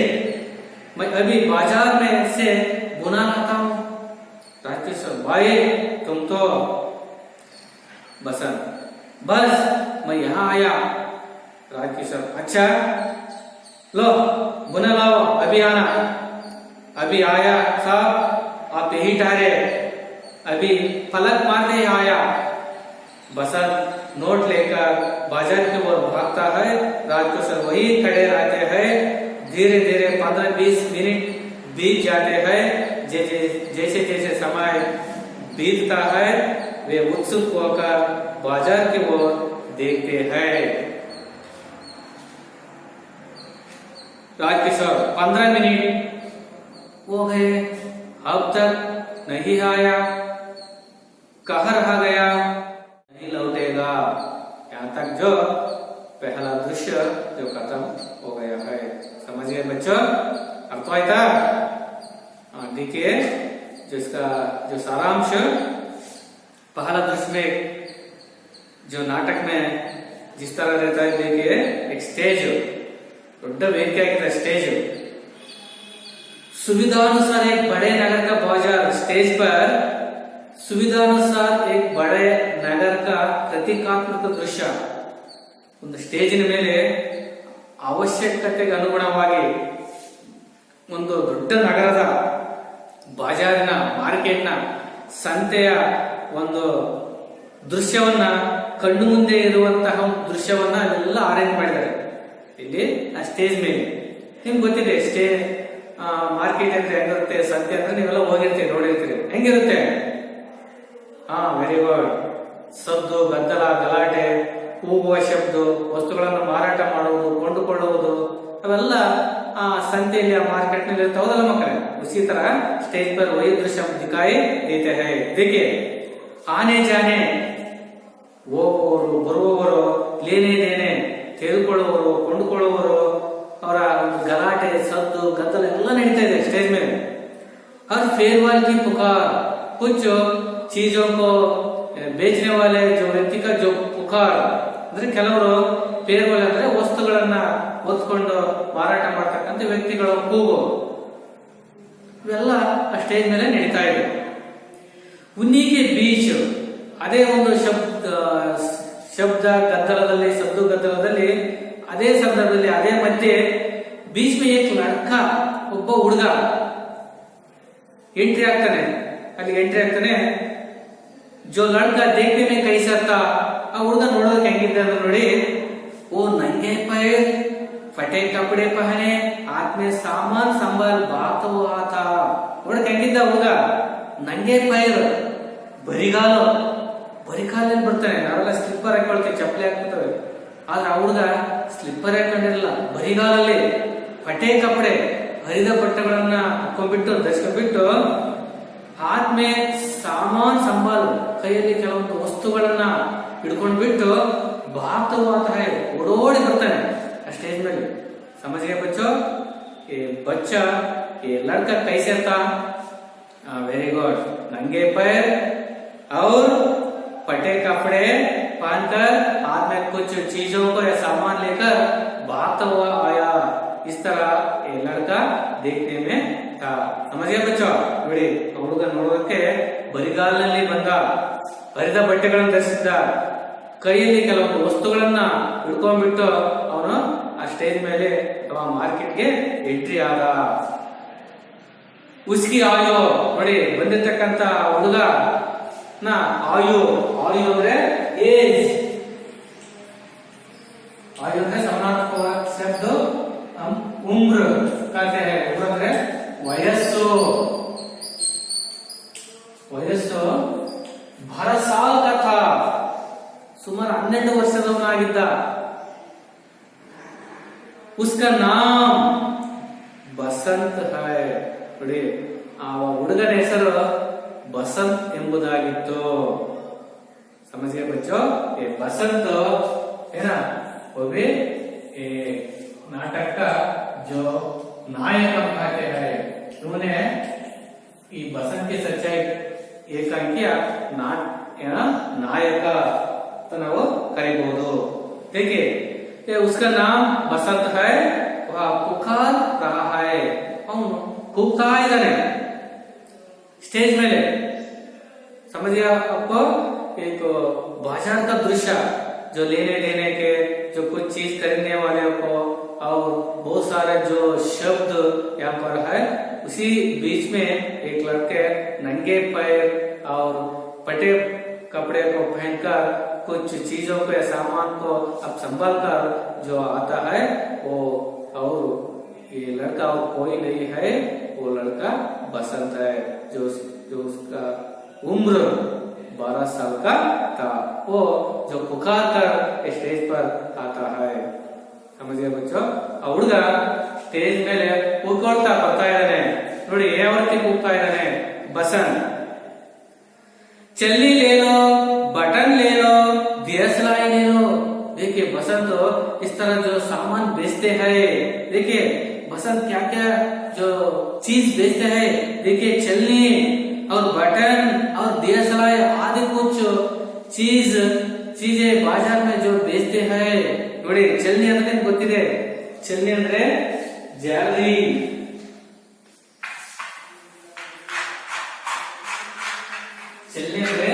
मैं अभी बाजार में से बुना लाता हूँ। राजकिशोर, भाई तुम तो। बसंत, बस मैं यहाँ आया। राजकिशोर, अच्छा लो बुना लाओ, अभी आना। अभी आया साहब, आप यही ठहरे, अभी पलक मारते ही आया। बसंत नोट लेकर बाजार की ओर भागता है, राजकिशोर वही खड़े रहते हैं। धीरे धीरे 15-20 मिनट बीत जाते हैं, जैसे जैसे समय बीतता है वे उत्सुक होकर बाजार की ओर देखते हैं। राजकिशोर, 15 मिनट हो गए, अब तक नहीं आया, कहाँ रह गया, नहीं लौटेगा। यहाँ तक जो पहला दृश्य जो खत्म हो गया है। समझ गए बच्चों? अर्थ आया? देखिए जो सारांश पहला दृश्य में जो नाटक में जिस तरह रहता है, देखिए एक स्टेज, दೊಡ್ಡ ವೇದಿಕೆ ಆಗಿದೆ स्टेज, सुविधानुसार एक बड़े नगर का बाजार, स्टेज पर सुविधानुसार एक बड़े नगर का ಪ್ರತೀಕಾತ್ಮಕ ದೃಶ್ಯ, ಒಂದು ಸ್ಟೇಜಿನ ಮೇಲೆ ಅವಶ್ಯಕತೆಗೆ ಅನುಗುಣವಾಗಿ ಒಂದು ದೊಡ್ಡ ನಗರದ ಬಾಜಾರಿನ ಮಾರ್ಕೆಟ್ನ ಸಂತೆಯ ಒಂದು ದೃಶ್ಯವನ್ನ ಕಣ್ಣು ಮುಂದೆ ಇರುವಂತಹ ದೃಶ್ಯವನ್ನ ಎಲ್ಲ ಅರೇಂಜ್ ಮಾಡಿದ್ದಾರೆ ಇಲ್ಲಿ ಆ ಸ್ಟೇಜ್ ಮೇಲೆ. ನಿಮ್ಗೆ ಗೊತ್ತಿದೆ ಸ್ಟೇಜ್ ಮಾರ್ಕೆಟ್ ಅಂದ್ರೆ ಹೆಂಗಿರುತ್ತೆ, ಸಂತೆ ಅಂದ್ರೆ ನೀವೆಲ್ಲ ಹೋಗಿರ್ತೀರಿ, ನೋಡಿರ್ತೀರಿ, ಹೆಂಗಿರುತ್ತೆ? Very good. ಸದ್ದು, ಗದ್ದಲ, ಗಲಾಟೆ, ಕೂಗುವ ಶಬ್ದ, ವಸ್ತುಗಳನ್ನು ಮಾರಾಟ ಮಾಡುವುದು, ಕೊಂಡುಕೊಳ್ಳುವುದು, ಅವೆಲ್ಲ ಆ ಸಂತೆಯಲ್ಲಿ, ಆ ಮಾರ್ಕೆಟ್ ನಲ್ಲಿ ಇರ್ತಾವಲ್ಲ ಮಕ್ಕಳೇ. उसी तरह स्टेज पर वही दृश्य दिखाई देते हैं. देखिए आने जाने, ಹೋಗುವವರು ಬರುವವರು, ಲೇನೆ ದೇನೆ, ತೆಗೆದುಕೊಳ್ಳುವವರು ಕೊಂಡುಕೊಳ್ಳುವವರು, ಅವರ ಗಲಾಟೆ, ಸದ್ದು, ಗದ್ದಲ ಎಲ್ಲ ನಡೀತಾ ಇದೆ ಸ್ಟೇಜ್ ಮೇಲೆ. हर फेरवाल की पुकार, कुछ चीजों को बेचने वाले जो व्यक्ति का जो पुकार, ಅಂದ್ರೆ ಕೆಲವರು ಫೇರ್ವಾಲ್ ಅಂದ್ರೆ ವಸ್ತುಗಳನ್ನ ಹೊತ್ಕೊಂಡು ಮಾರಾಟ ಮಾಡ್ತಕ್ಕಂಥ ವ್ಯಕ್ತಿಗಳ ಕೂಗು, ಇವೆಲ್ಲ ಆ ಸ್ಟೇಜ್ ಮೇಲೆ ನಡೀತಾ ಇದೆ. ಉನ್ನಿಗೆ ಬೀಚ್, ಅದೇ ಒಂದು ಶಬ್ದ ಗದ್ದಲದಲ್ಲಿ, ಸದ್ದು ಗದ್ದಲದಲ್ಲಿ ಅದೇ ಸಂದರ್ಭದಲ್ಲಿ ಅದೇ ಮಧ್ಯೆ बीच में एक लड़का ಒಬ್ಬ ಹುಡುಗ ಎಂಟ್ರಿ ಆಗ್ತಾನೆ. ಅಲ್ಲಿ ಎಂಟ್ರಿ ಆಗ್ತಾನೆ. जो लड़का देखने में कैसा था, ಆ ಹುಡುಗ ನೋಡೋಕೆ ಹೆಂಗಿದ್ದ ಅಂತ ನೋಡಿ. वो नंगे पैर, फटे कपड़े पहने, हाथ में सामान संभाल भागता हुआ था. ನೋಡೋಕೆ ಹೆಂಗಿದ್ದ ಹುಡುಗ? ನಂಗೆ ಪೈರ್, ಬರಿಗಾಲಲ್ಲಿ ಬರ್ತಾನೆ. ನಾವೆಲ್ಲ ಸ್ಲಿಪ್ಪರ್ ಹಾಕೊಳ್ತೀವಿ, ಚಪ್ಪಲಿ ಹಾಕ್ತೇವೆ. ಆದ್ರೆ ಆ ಹುಡುಗ ಸ್ಲಿಪ್ಪರ್ ಹಾಕೊಂಡಿರಲಿಲ್ಲ, ಬರಿಗಾಲಲ್ಲಿ. ಫಟೆ ಕಪಡೆ, ಹರಿದ ಬಟ್ಟೆಗಳನ್ನ ಹಾಕೊಂಡ್ಬಿಟ್ಟು ಧರಿಸ್ಕೊಂಡ್ಬಿಟ್ಟು, ಆದ್ಮೇ ಸಾಮಾನ್ ಸಂಭಾಲ್, ಕೈಯಲ್ಲಿ ಕೆಲವೊಂದು ವಸ್ತುಗಳನ್ನ ಹಿಡ್ಕೊಂಡ್ಬಿಟ್ಟು ಭಾಗವಾತ ಓಡೋಡಿ ಬರ್ತಾನೆ ಆ ಸ್ಟೇಜ್ ಮೇಲೆ. ಸಮझिए बच्चों, ये बच्चा, ये लड़का कैसे था? Very good. नंगे पैर और फटे कपड़े पहनकर हाथ में कुछ चीजों को या सामान लेकर भागता हुआ आया. इस तरह ये लड़का देखने में था. समझिए बच्चों, ನೋಡಿ ಹುಡುಗ ನೋಡೋದಕ್ಕೆ ಬರಿಗಾಲಿನಲ್ಲಿ ಬಂದ, ಹರಿದ ಬಟ್ಟೆಗಳನ್ನು ಧರಿಸಿದ್ದ, ಕೈಯಲ್ಲಿ ಕೆಲವೊಂದು ವಸ್ತುಗಳನ್ನ ಹಿಡ್ಕೊಂಡ್ಬಿಟ್ಟು ಅವನು ಆ ಸ್ಟೇಜ್ ಮೇಲೆ ಅಥವಾ ಮಾರ್ಕೆಟ್ಗೆ ಎಂಟ್ರಿ ಆದ. ಉಸ್ಕಿ ಆಯು, ನೋಡಿ ಬಂದಿರ್ತಕ್ಕಂತ ಹುಡುಗ ಆಯು ಅಂದ್ರೆ ಏಜ್. आयु है समानार्थक शब्द हम उम्र कहते हैं. उम्र ಅಂದ್ರೆ ವಯಸ್ಸು. ವಯಸ್ಸು 12 साल का था. ಸುಮಾರು 12 ವರ್ಷದವನಾಗಿದ್ದ. उसका नाम बसंत है. ನೋಡಿ ಆ ಹುಡುಗನ ಹೆಸರು ಬಸಂತ್ ಎಂಬುದಾಗಿತ್ತು. समझिए बच्चों, ये बसंत है ना, वो भी नाटक का जो नायक हम कहते हैं. उन्होंने ಈ बसंत की सच्चाई ಏಕಾಂಕಿಯ नायक तो ನಾವು ಕರೀಬಹುದು. देखिए, ये उसका नाम बसंत है. वह पुकार रहा है. ಅವನು ಕೂಗ್ತಾ ಇದ್ದಾನೆ स्टेज ಮೇಲೆ. समझिए आपको, एक बाजार का दृश्य, जो लेने देने के, जो कुछ चीज खरीदने वाले को, और बहुत सारे जो शब्द यहाँ पर है, उसी बीच में एक लड़के नंगे पैर और फटे कपड़े को पहनकर कुछ चीजों के सामान को अब संभाल कर जो आता है वो, और ये लड़का और कोई नहीं है, वो लड़का बसंत है. जो उसका उम्र 12 साल का था. वो जो पुकार कर स्टेज पर आता है. समझिए बच्चों, ಆ ಹುಡುಗ ಸ್ಟೇಜ್ ಮೇಲೆ ಕೂತ್ಕೊಳ್ತಾ ಬರ್ತಾ ಇದ್ದಾನೆ. ನೋಡಿ ಯಾವ ರೀತಿ ಕೂಗ್ತಾ ಇದ್ದಾನೆ. बसंत, चल्ली ले लो, बटन ले लो, दियसलाई ले लो. देखिए बसंत इस तरह जो सामान बेचते हैं. देखिए बसंत क्या क्या जो चीज बेचते हैं. देखिए चलनी और बटन और दियसलाई आदि कुछ चीजें बाजार में जो बेचते हैं. ನೋಡಿ ಚಲ್ನಿ ಅಂದ್ರೆ ಗೊತ್ತಿದೆ. ಚಲ್ನಿ ಅಂದ್ರೆ ಜಾಲರಿ. ಚಲ್ನಿ ಅಂದ್ರೆ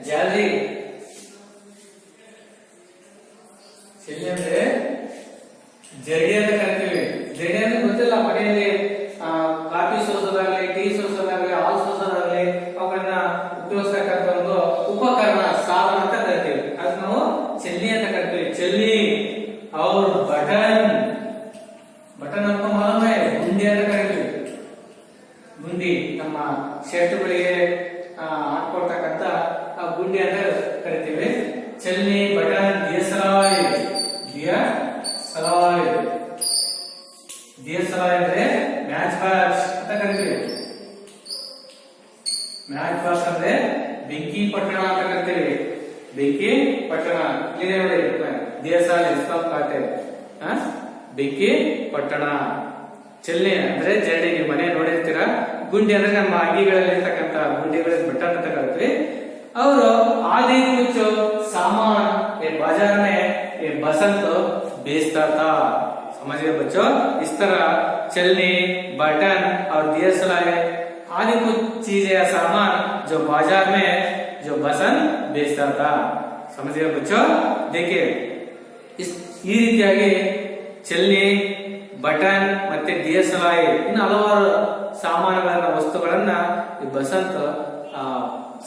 ಜಾಲರಿ. ಚಲ್ನಿ ಅಂದ್ರೆ ಜಡಿ ಅಂತ ಕರಿತೀವಿ. ಜಡಿ ಅಂದ್ರೆ ಗೊತ್ತಿಲ್ಲ, ಮನೆಯಲ್ಲಿ ಕಾಫಿ ಸೋಸೋದಾಗ್ಲಿ, ಟೀ ಸೋಸೋದಾಗ್ಲಿ, ಹಾಲು ಸೋಸೋದಾಗ್ಲಿ ಅವುಗಳನ್ನ ಉಪಯೋಗಿಸತಕ್ಕಂಥ ಒಂದು ಉಪಕರಣ, ಸಾಧನ ಅಂತ ಕರಿತೀವಿ. ಅದು ನಾವು ಚಲ್ನಿ ಅಂತ ಕರಿತೀವಿ. ಚಲ್ನಿ और बटन, बटन आपको मालूम है, गुंडी ಅಂತ ಕರೀತೀವಿ. ಗುಂಡಿ ನಮ್ಮ ಶರ್ಟ್ಗಳಿಗೆ ಹಾಕೊಳ್ತಕ್ಕಂತ ಆ ಗುಂಡಿ ಅಂತ ಕರಿತೀವಿ. ಚಲ್ನಿ, ಬಟನ್, ದಿಯಸಲಾಯ್. ದಿಯಸಲಾಯ್ ಅಂದ್ರೆ ಮ್ಯಾಚ್ ಬಾಕ್ಸ್ ಅಂತ ಕರಿತೀವಿ. ಮ್ಯಾಚ್ ಬಾಕ್ಸ್ ಅಂದ್ರೆ ಬೆಂಕಿ ಪಟ್ಟಣ ಅಂತ ಕರಿತೀವಿ. ಬೆಂಕಿ ಪಟ್ಟಣ ಇಲ್ಲಿದೆ ನೋಡಿ. ದಿಯಸಾಲಿ ಕಾಟೆ ಬೆಂಕಿ ಪಟ್ಟಣ. ಚಲ್ನಿ ಅಂದ್ರೆ ಜರಡಿ, ನೀವು ಮನೆ ನೋಡಿರ್ತೀರಾ. ಗುಂಡಿ ಅಂದ್ರೆ ನಮ್ಮ ಅಂಗಿಗಳಲ್ಲಿ ಇರ್ತಕ್ಕಂಥ ಗುಂಡಿಗಳ ಬಟನ್ ಅಂತ ಕರಿತೀವಿ. ಅವರು आदि कुछ सामान ये बाजार में ये बसंत बेचता था. समझिए बच्चों, इस तरह चलनी, बटन और दियसलाई आदि कुछ चीजें या सामान जो बाजार में जो बसंत बेचता था. समझिए बच्चों, देखिए ಈ ರೀತಿಯಾಗಿ ಚೆಲ್ಲಿ, ಬಟನ್ ಮತ್ತೆ DSLR ಇನ್ನು ಹಲವಾರು ಸಾಮಾನುಗಳನ್ನ ವಸ್ತುಗಳನ್ನ ಈ ಬಸಂತ್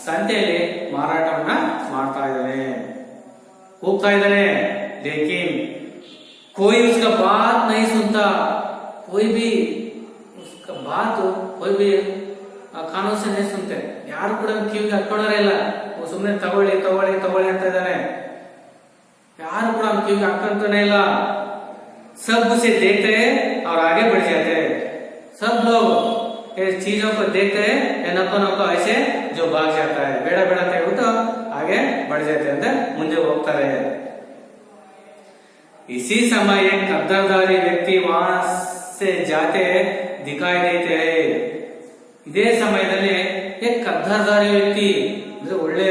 ಸಂತೆಯಲ್ಲಿ ಮಾರಾಟವನ್ನ ಮಾಡ್ತಾ ಇದ್ದಾನೆ, ಹೋಗ್ತಾ ಇದ್ದಾನೆ. ಲೇಕಿನ್ कोई उसका बात नहीं सुनता, कोई भी उसका बात कोई भी कानों से नहीं सुनते. ಯಾರು ಕೂಡ ಕಿವಿಗೆ ಹಾಕೊಂಡೇ ಇಲ್ಲ. ಸುಮ್ಮನೆ ತಗೊಳ್ಳಿ ತಗೊಳ್ಳಿ ತಗೊಳ್ಳಿ ಅಂತ ಇದ್ದಾನೆ. ಯಾರು ಕೂಡ ಕಿವಿಗೆ ಹಾಕೊಂತಾನೆ ಇಲ್ಲ. सब उसे देखते हैं और आगे बढ़ जाते हैं. सब लोग ये चीजों को देखते हैं या नको ऐसे जो भाग जाता है, ಬೇಡ ಬೇಡ ಅಂತ ಹೇಳ್ಬಿಟ್ಟು आगे बढ़ जाते हैं ಅಂತ ಮುಂದೆ ಹೋಗ್ತಾರೆ. इसी समय एक कद्दरदारी व्यक्ति वहां से जाते दिखाई देते हैं. ಇದೇ ಸಮಯದಲ್ಲಿ एक ಕದ್ದರ್ದಾರಿ ವ್ಯಕ್ತಿ ಅಂದ್ರೆ ಒಳ್ಳೆ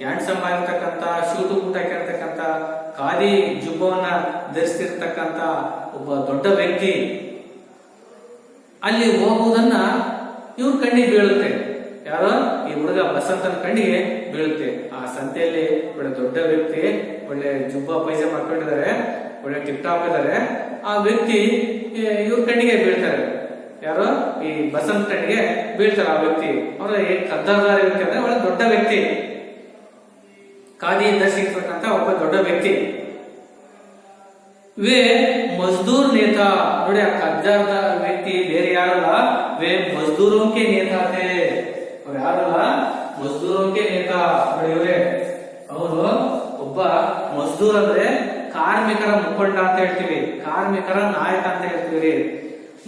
ಹ್ಯಾಂಡ್ಸಮ್ ಆಗಿರ್ತಕ್ಕಂಥ, ಶೂಟು ಬೂಟ್ ಹಾಕಿರ್ತಕ್ಕಂಥ, ಖಾದಿ ಜುಬ್ಬವನ್ನ ಧರಿಸ್ತಿರ್ತಕ್ಕಂಥ ಒಬ್ಬ ದೊಡ್ಡ ವ್ಯಕ್ತಿ ಅಲ್ಲಿ ಹೋಗುವುದನ್ನ ಇವ್ರ ಕಣ್ಣಿಗೆ ಬೀಳುತ್ತೆ. ಯಾರೋ ಈ ಹುಡುಗ ಬಸಂತನ ಕಣ್ಣಿಗೆ ಬೀಳುತ್ತೆ. ಆ ಸಂತೆಯಲ್ಲಿ ಒಳ್ಳೆ ದೊಡ್ಡ ವ್ಯಕ್ತಿ, ಒಳ್ಳೆ ಜುಬ್ಬ ಪೈಜಾಮ ಹಾಕೊಂಡಿದ್ದಾರೆ, ಒಳ್ಳೆ ಟಿಪ್ ಟಾಪ್ ಇದ್ದಾರೆ. ಆ ವ್ಯಕ್ತಿ ಇವ್ರ ಕಣ್ಣಿಗೆ ಬೀಳ್ತಾರೆ. ಯಾರೋ ಈ ಬಸಂತ ಕಣ್ಣಿಗೆ ಬೀಳ್ತಾರೆ. ಆ ವ್ಯಕ್ತಿ ಅವರ ಕದ್ದರ್ದಾರಿ ವ್ಯಕ್ತಿ ಅಂದ್ರೆ ಒಳ್ಳೆ ದೊಡ್ಡ ವ್ಯಕ್ತಿ, ಖಾದಿ ಧರಿಸಿರ್ತಕ್ಕಂಥ ಒಬ್ಬ ದೊಡ್ಡ ವ್ಯಕ್ತಿ. ವೇ ಮಜ್ದೂರ್ ನೇತಾ. ನೋಡಿ, ಆ ಕದ್ದಾರದ ವ್ಯಕ್ತಿ ಬೇರೆ ಯಾರಲ್ಲ, ವೇ ಮಜ್ದೂರೋं के नेता थे. ಅವ್ರು ಯಾರಲ್ಲ, ಮಜ್ದೂರೋं के नेता. ನೋಡಿ ಇವ್ರೆ, ಅವರು ಒಬ್ಬ ಮಜ್ದೂರ್ ಅಂದ್ರೆ ಕಾರ್ಮಿಕರ ಮುಖಂಡ ಅಂತ ಹೇಳ್ತೀವಿ, ಕಾರ್ಮಿಕರ ನಾಯಕ ಅಂತ ಹೇಳ್ತೀವಿ.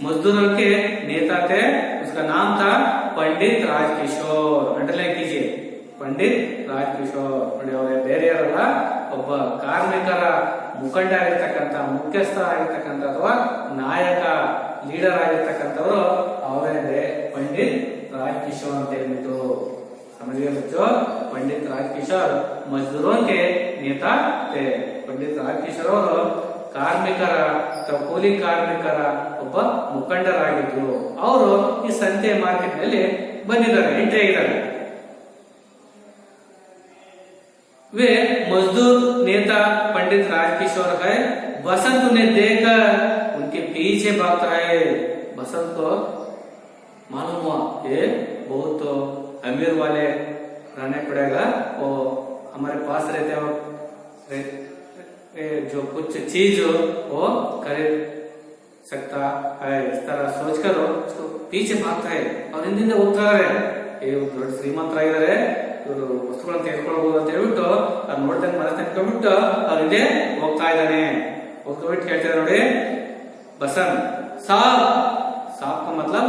मजदूरों के नेता थे. उसका नाम था पंडित राजकिशोर. अंडरलाइन कीजिए, पंडित राजकिशोर. ನೋಡಿ, ಅವರೇ ಬೇರೆ ಯಾರಲ್ಲ, ಒಬ್ಬ ಕಾರ್ಮಿಕರ ಮುಖಂಡ ಆಗಿರ್ತಕ್ಕಂಥ, ಮುಖ್ಯಸ್ಥ ಆಗಿರ್ತಕ್ಕಂಥ ಅಥವಾ ನಾಯಕ, ಲೀಡರ್ ಆಗಿರ್ತಕ್ಕಂಥವ್ರು ಅವರೇ पंडित राजकिशोर ಅಂತ ಹೇಳ್ಬಿಟ್ಟು. समझिए बच्चों, पंडित राजकिशोर मजदूरों के नेता थे. पंडित राजकिशोर ಅವರು ಕಾರ್ಮಿಕರ ಅಥವಾ ಕೂಲಿ ಕಾರ್ಮಿಕರ ಒಬ್ಬ ಮುಖಂಡರಾಗಿದ್ರು. ಅವರು ಈ ಸಂತೆ ಮಾರ್ಕೆಟ್ ನಲ್ಲಿ ಬಂದಿದ್ದಾರೆ, ಎಂಟ್ರಿ ಆಗಿದ್ದಾರೆ. वे मजदूर नेता पंडित राजकिशोर है. बसंत उन्हें देखकर उनके पीछे भागता है. बसंत को मालूम हुआ ये बहुत अमीर वाले रहने पड़ेगा, वो हमारे पास रहते हैं, जो कुछ चीज वो खरीद सकता है, इस तरह सोचकर उसको पीछे भागता है. और ಹಿಂದಿಂದ ಹೋಗ್ತಾರೆ. ದೊಡ್ಡ ಶ್ರೀಮಂತರಾಗಿದ್ದಾರೆ, ಇವರು ವಸ್ತುಗಳನ್ನು ತೆಗೆದುಕೊಳ್ಬಹುದು ಅಂತ ಹೇಳ್ಬಿಟ್ಟು ಅವ್ರು ನೋಡ್ದಂಗೆ ಮನಸ್ಸು ಇಟ್ಕೊಂಡ್ಬಿಟ್ಟು ಅವ್ರ ಹಿಂದೆ ಹೋಗ್ತಾ ಇದ್ದಾನೆ. ಹೋಗ್ಬಿಟ್ಟು ಕೇಳ್ತಾರೆ, ನೋಡಿ ಬಸಂತ್ ಸಾಬ್. ಸಾಬ್ का मतलब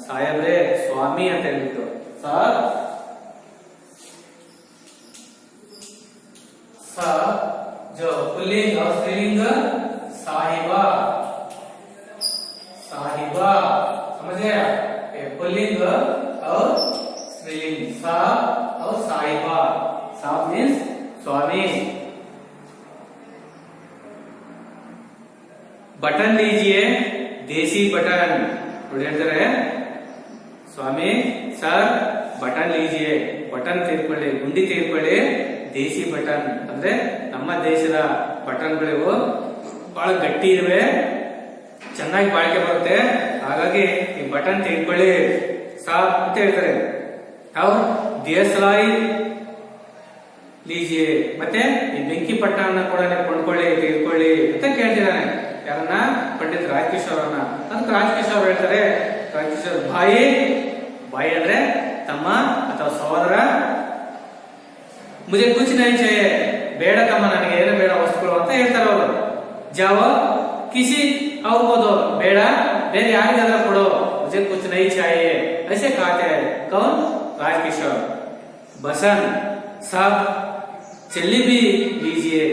ಸಾಹೇಬ್ರೆ, ಸ್ವಾಮಿ ಅಂತ ಹೇಳ್ಬಿಟ್ಟು. ಸಾಬ್ साहब जो पुल्लिंग और स्त्रीलिंग साहिबा. साहिबा समझे? पुल्लिंग और स्त्रीलिंग साहब और साहिबा. साहब मीन्स स्वामी. बटन लीजिए, देसी बटन. ಹೇಳ್ತಾರೆ, ಸ್ವಾಮಿ ಸರ್ ಬಟನ್ ಲೀಜಿಯೇ, ಬಟನ್ ತೆಗೆದುಕೊಳ್ಳಿ, ಗುಂಡಿ ತೆಗೆದುಕೊಳ್ಳಿ. ದೇಸಿ ಬಟನ್ ಅಂದ್ರೆ ನಮ್ಮ ದೇಶದ ಬಟನ್ಗಳಿವು ಬಹಳ ಗಟ್ಟಿ ಇರುವೆ, ಚೆನ್ನಾಗಿ ಬಾಳಿಕೆ ಬರುತ್ತೆ, ಹಾಗಾಗಿ ಈ ಬಟನ್ ತೆಗೆದುಕೊಳ್ಳಿ ಸಾಬ್ ಅಂತ ಹೇಳ್ತಾರೆ. ಅವ್ರು DSLR ಲೀಜಿಯೇ, ಮತ್ತೆ ಈ ಬೆಂಕಿ ಪಟ್ಟಣ ಕೂಡ ಕೊಂಡ್ಕೊಳ್ಳಿ, ತೆಗೆದುಕೊಳ್ಳಿ ಅಂತ ಕೇಳ್ತಿದ್ದಾನೆ. ಯಾರನ್ನ? ಪಂಡಿತ್ ರಾಜಕಿಶೋರ್ ಅವರನ್ನ. ಅದಕ್ಕೆ ರಾಜಕಿಶೋರ್ ಹೇಳ್ತಾರೆ, ರಾಜಕಿಶೋರ್ ಬಾಯಿ, ಬಾಯಿ ಅಂದ್ರೆ ತಮ್ಮ ಅಥವಾ ಸಹೋದರ, ಮುझे कुछ नहीं चाहिए, ಬೇಡ ತಮ್ಮ, ನನಗೆ ಏನು ಬೇಡ ವಸ್ತುಗಳು ಅಂತ ಹೇಳ್ತಾರೆ ಅವರು. ಜಾವ ಕಿಸಿ ಅವ್ರು ಬೋದು, ಬೇಡ ಬೇರೆ ಯಾರಿಗಾದ್ರೂ ಕೊಡೋ, मुझे कुछ नहीं चाहिए ऐसे कहते हैं. कौन? राजकिशोर. बसंत साहब ಚೆಲ್ಲಿ ಬಿ ಲೀಜಿಯೇ,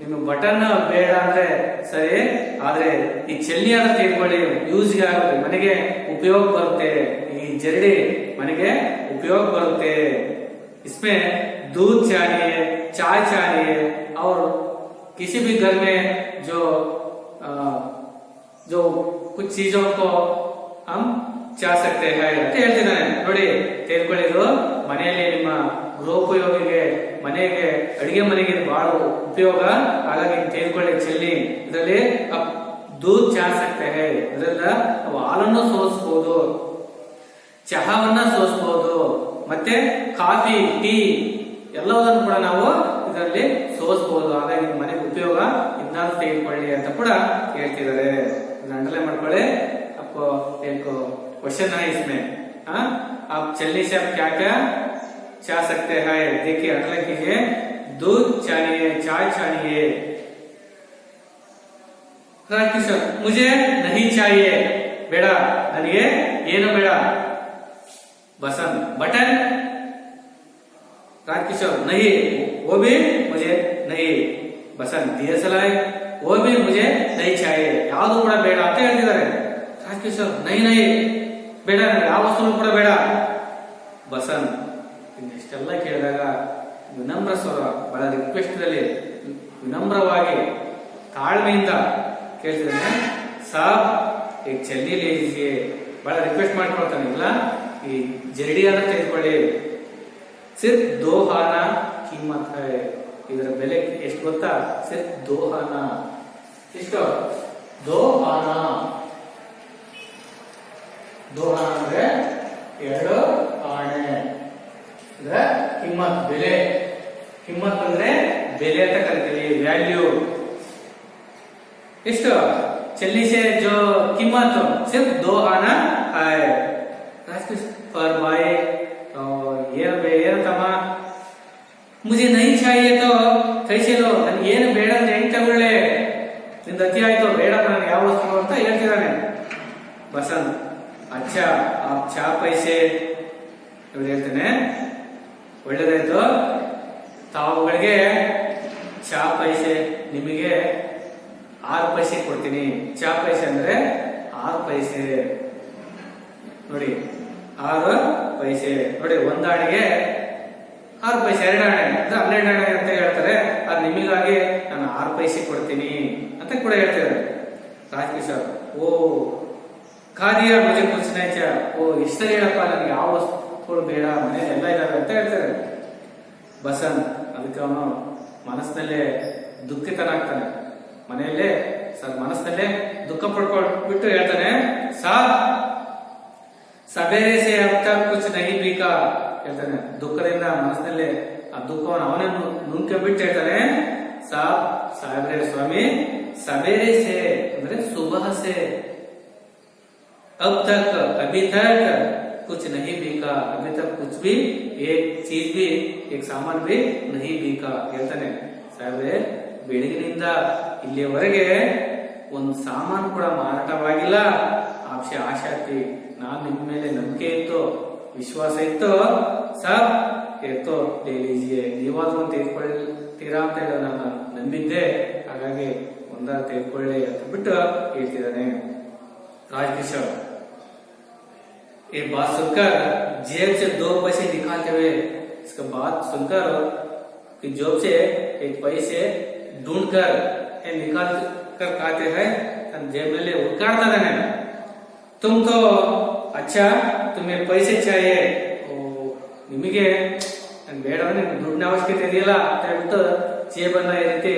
ನಿಮಗೆ ಬಟನ್ ಬೇಡ ಅಂದ್ರೆ ಸರಿ, ಆದ್ರೆ ಈ ಚೆಲ್ಲಿಯಾದ ತೆಗೆದುಕೊಳ್ಳಿ, ಯೂಸ್ಗೆ ಆಗುತ್ತೆ, ಮನೆಗೆ ಉಪಯೋಗ ಬರುತ್ತೆ, ಈ ಜರಡಿ ಮನೆಗೆ ಉಪಯೋಗ ಬರುತ್ತೆ. इसमें दूध चाहिए, चाय चाहिए और किसी भी घर में जो कुछ चीजों को हम चाह सकते हैं ಅಂತ ಹೇಳ್ತಿದ್ದಾನೆ. ನೋಡಿ, ತೆಗೆದುಕೊಳ್ಳಿದ್ರು ಮನೆಯಲ್ಲಿ ನಿಮ್ಮ ಗೃಹೋಪಯೋಗಿಗೆ, ಮನೆಗೆ ಅಡಿಗೆ ಮನೆಗೆ ಬಹಳ ಉಪಯೋಗ, ಹಾಗಾಗಿ ತೆಗೆದುಕೊಳ್ಳಿ ಚೆಲ್ಲಿ. ಇದರಲ್ಲಿ दूध चा सकते हैं ಅದರಿಂದ ನಾವು ಹಾಲನ್ನು ಸೋಸಬಹುದು, ಚಹಾವನ್ನ ಸೋಸಬಹುದು, ಮತ್ತೆ ಕಾಫಿ ಟೀ ಎಲ್ಲವನ್ನೂ ಕೂಡ ನಾವು ಇದರಲ್ಲಿ ಸೋಸಬಹುದು. ಹಾಗಾಗಿ ಮನೆಗೆ ಉಪಯೋಗ ಇದನ್ನ ತೆಗೆದುಕೊಳ್ಳಿ ಅಂತ ಕೂಡ ಹೇಳ್ತಿದ್ದಾರೆ. ಅಂಡರ್ಲೈನ್ ಮಾಡ್ಕೊಳ್ಳಿ. आपको एक क्वेश्चन है इसमें, आप छलनी से आप क्या क्या चा सकते हैं, देखिए अंडरलाइन कीजिए. दूध चाहिए, चाय चाहिए. किशोर मुझे नहीं चाहिए, ಬೇಡ ನನಗೆ ಏನು ಬೇಡ. बसंत बटन. राजकिशोर नहीं, वो भी मुझे नहीं. बसंत DSLR, वो भी मुझे नहीं चाहिए, ಯಾವುದು ಕೂಡ ಬೇಡ ಅಂತ ಹೇಳ್ತಿದ್ದಾರೆ. ರಾಜಕಿಶೋರ್ नहीं नहीं ಬೇಡ, ಯಾವ ವಸ್ತುನು ಕೂಡ ಬೇಡ. ಬಸಂತ್ ಇಷ್ಟೆಲ್ಲ ಕೇಳಿದಾಗ ವಿನಮ್ರ ಸ್ವರ, ಬಹಳ ರಿಕ್ವೆಸ್ಟ್ ಅಲ್ಲಿ ವಿನಮ್ರವಾಗಿ ತಾಳ್ಮೆಯಿಂದ ಕೇಳ್ತಿದ್ದಾನೆ. ಸಾಬ್ ಈಗ ಚಲ್ಲಿ ಲೇಜಿಗೆ ಬಹಳ ರಿಕ್ವೆಸ್ಟ್ ಮಾಡ್ಕೊಳ್ತಾನೆ. ಇಲ್ಲ ಈ ಜರಡಿಯಾದ ತೆಗೆದುಕೊಳ್ಳಿ. ಸಿರ್ಫ್ 2 ಆನಾ ಕಿಮ್ಮತ್ ಹೈ, ಇದರ ಬೆಲೆ ಎಷ್ಟು ಗೊತ್ತಾ? ಸಿರ್ಫ್ 2 ಆನಾ. ಎಷ್ಟು? 2 ಆನಾ. 2 ಆನಾ ಅಂದ್ರೆ 2 ಆಣೆ. ಅಂದ್ರೆ ಕಿಮ್ಮತ್, ಬೆಲೆ. ಕಿಮ್ಮತ್ ಅಂದ್ರೆ ಬೆಲೆ ಅಂತ ಕರಿತೀವಿ, ವ್ಯಾಲ್ಯೂ. ಎಷ್ಟು? चलनी से जो कीमत सिर्फ 2 आना है. पर भाई ये तमा मुझे नहीं चाहिए तो कैसे लो, नन ಏನು ಬೇಡ ಅಂದ್ರೆ ಹೆಂಗ್ ತಗೊಳ್ಳೆ, ನಿಂದ ಅತಿ ಆಯ್ತು, ಬೇಡ ನಾನು ಯಾವ ವಸ್ತು ಅಂತ ಹೇಳ್ತಿದ್ದಾನೆ. ಬಸಂತ್ ಅಚ್ಚಾ ಆಪ್ ಚಾ ಪೈಸೆ ಇವ್ರು ಹೇಳ್ತೇನೆ. ಒಳ್ಳೇದಾಯ್ತು, ತಾವುಗಳಿಗೆ ಚಾ ಪೈಸೆ ನಿಮಗೆ 6 ಪೈಸೆ ಕೊಡ್ತೀನಿ. ಚಾ ಪೈಸೆ ಅಂದ್ರೆ 6 ಪೈಸೆ ನೋಡಿ, 6 ಪೈಸೆ ನೋಡಿ. 1 ಆಣೆಗೆ 6 ಪೈಸೆ, 2 ಆಣೆ ಅಂದ್ರೆ 12 ಆಣೆ ಅಂತ ಹೇಳ್ತಾರೆ. ಅದು ನಿಮಗಾಗಿ ನಾನು 6 ಪೈಸೆ ಕೊಡ್ತೀನಿ ಅಂತ ಕೂಡ ಹೇಳ್ತಿದ್ದಾರೆ. ರಾಜಕಿಶೋರ್ ಓ ಖಾದಿಯಾ ಮುಜೆ ಕುಚ್ ನಹೀ ಚಾ, ಓ ಇಷ್ಟ ಹೇಳಪ್ಪ, ನನಗೆ ಯಾವ ವಸ್ತುಗಳು ಬೇಡ, ಮನೇಲಿ ಎಲ್ಲ ಇದಾವೆ ಅಂತ ಹೇಳ್ತಾರೆ. ಬಸಂತ್ ಅದಕ್ಕೆ ಅವನು ಮನಸ್ಸಿನಲ್ಲೇ ದುಃಖಿತನಾಗ್ತಾನೆ. ಮನೆಯಲ್ಲೇ ಮನಸ್ಸಿನಲ್ಲೇ ದುಃಖ ಪಡ್ಕೊಂಡ್ಬಿಟ್ಟು ಹೇಳ್ತಾನೆ. ಸಾಬ್ ಸಬೇರೆ ಸೆ ಅಬ್ ತಕ್ ಕುಚ್ ನಹೀ ಬೀಕಾ ಹೇಳ್ತಾನೆ. ದುಃಖದಿಂದ ಮನಸ್ಸಿನಲ್ಲೇ ಆ ದುಃಖವನ್ನು ಅವನೇ ನುಂಕೆ ಬಿಟ್ಟು ಹೇಳ್ತಾನೆ. ಸಾಬ್ ಸಾಹೇಬ್ರೆ ಸ್ವಾಮಿ, ಸಬೇರೆ ಸೆ ಅಂದ್ರೆ ಸುಬಹ ಸೆ, अब तक अभी तक कुछ नहीं बिका, अभी तक कुछ भी एक चीज भी एक सामान भी नहीं बिका ಹೇಳ್ತಾನೆ. ಸಾಹೇಬ್ರೆ ಬೆಳಗಿನಿಂದ ಇಲ್ಲಿಯವರೆಗೆ ಒಂದು ಸಾಮಾನು ಕೂಡ ಮಾರಾಟವಾಗಿಲ್ಲ. ಆಶಾತಿ, ನಾನು ನಿಮ್ಮ ಮೇಲೆ ನಂಬಿಕೆ ಇತ್ತು, ವಿಶ್ವಾಸ ಇತ್ತು. ಸಾಬ್ ಎತ್ತೋ ಲೀಜಿಯೇ, ನೀವಾದ್ರೂ ತೆಗೆದುಕೊಳ್ತೀರಾ ಅಂತ ಹೇಳಿ ನಾನು ನಂಬಿದ್ದೆ, ಹಾಗಾಗಿ ಒಂದಾರು ತೆಗೆದುಕೊಳ್ಳಿ ಅಂತ ಬಿಟ್ಟು ಹೇಳ್ತಿದ್ದಾನೆ. राजकिशोर ये बात सुनकर जेब से 2 पैसे निकालते हुए, इसका बात सुनकर कि जेब से 1 पैसे ढूंढकर निकाल कर खाते हैं, जेब में ले उड़काड़ता है. तुम तो अच्छा तुम्हें पैसे चाहिए, ನಿಮಗೆ ಬೇಡ, ದುಡ್ಡಿನ ಅವಶ್ಯಕತೆ ಇದೆಯಲ್ಲ ಅಂತ ಹೇಳ್ಬಿಟ್ಟು ಜೇಬನ್ನ ಈ ರೀತಿ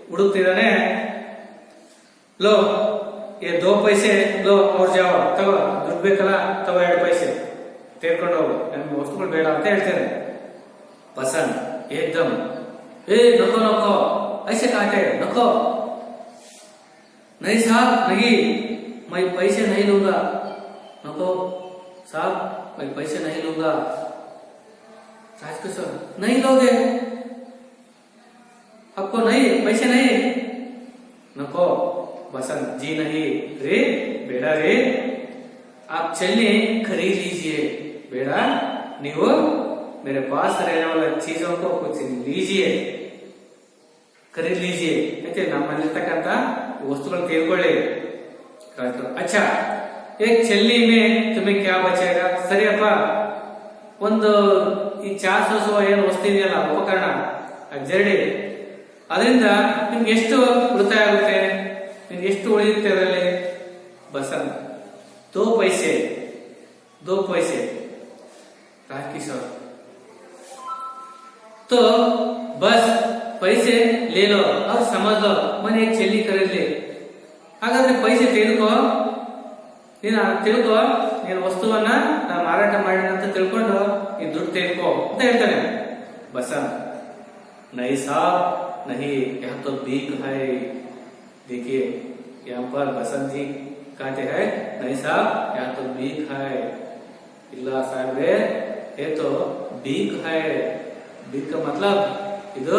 ಹುಡುಕ್ತಿದ್ದಾನೆ. ಲೋ ये 2 पैसे लो और जाओ, तगो ದುಡ್ಡು ಬೇಕಲ್ಲ, ತಗೋ 2 पैसे ತೆಗೆದುಕೊಂಡು ಹೋಗು, ನಮ್ಗೆ ವಸ್ತುಗಳು ಬೇಡ ಅಂತ ಹೇಳ್ತೇನೆ. ಪಸಂದ್ एकदम ए नको नको ऐसे कहते नको, नहीं साहब नहीं, मैं पैसे नहीं लूंगा. नको साहब मैं पैसे नहीं लूंगा. राजकिशोर नहीं लोगे, आपको नहीं पैसे नहीं. नको बसंत जी नहीं रे, बेड़ा रे, आप चलिए खरीद लीजिए. बेड़ा ನೀವು मेरे पास रहने वाला चीजों को कुछ लीजिए, खरीद लीजिए. ऐसे ನಮ್ಮಲ್ಲಿರ್ತಕ್ಕಂತ ವಸ್ತುಗಳನ್ನು ತೆಗೆದುಕೊಳ್ಳಿ. अच्छा एक छलनी में तुम्हें क्या बचेगा. ಸರಿಯಪ್ಪ, ಒಂದು ಈ ಚಾ ಸೋಸುವ ಏನು ವಸ್ತು ಇದೆಯಲ್ಲ, ಉಪಕರಣ, ಜರಡಿ, ಅದರಿಂದ ನಿಮ್ಗೆ ಎಷ್ಟು ಉಳಿತಾಯ ಆಗುತ್ತೆ, ನಿಮ್ಗೆ ಎಷ್ಟು ಉಳಿಯುತ್ತೆ ಅದರಲ್ಲಿ. ಬಸಂತ್ 2 पैसे 2 पैसे. राजकिशोर तो बस पैसे ले लो और समझ लो मैंने एक छलनी खरीद ली. ಹಾಗಾದ್ರೆ ಪೈಸೆ ತೆಗೆದುಕೋ, ನೀನು ತಿಳ್ಕೊ, ನೀನು ವಸ್ತುವನ್ನ ನಾನು ಮಾರಾಟ ಮಾಡಿನ ಅಂತ ತಿಳ್ಕೊಂಡು ಈ ದುಡ್ಡು ತೆಗೆದುಕೋ ಅಂತ ಹೇಳ್ತಾನೆ ಬಸಂತ್. नहीं साहब नहीं, यह तो भीख है. देखिए यहाँ पर बसंत जी कहते हैं नहीं साहब यह तो भीख है. ಇಲ್ಲ ಸಾಹೇಬ್ರೆ, ये तो भीख है. भीख का मतलब ಇದು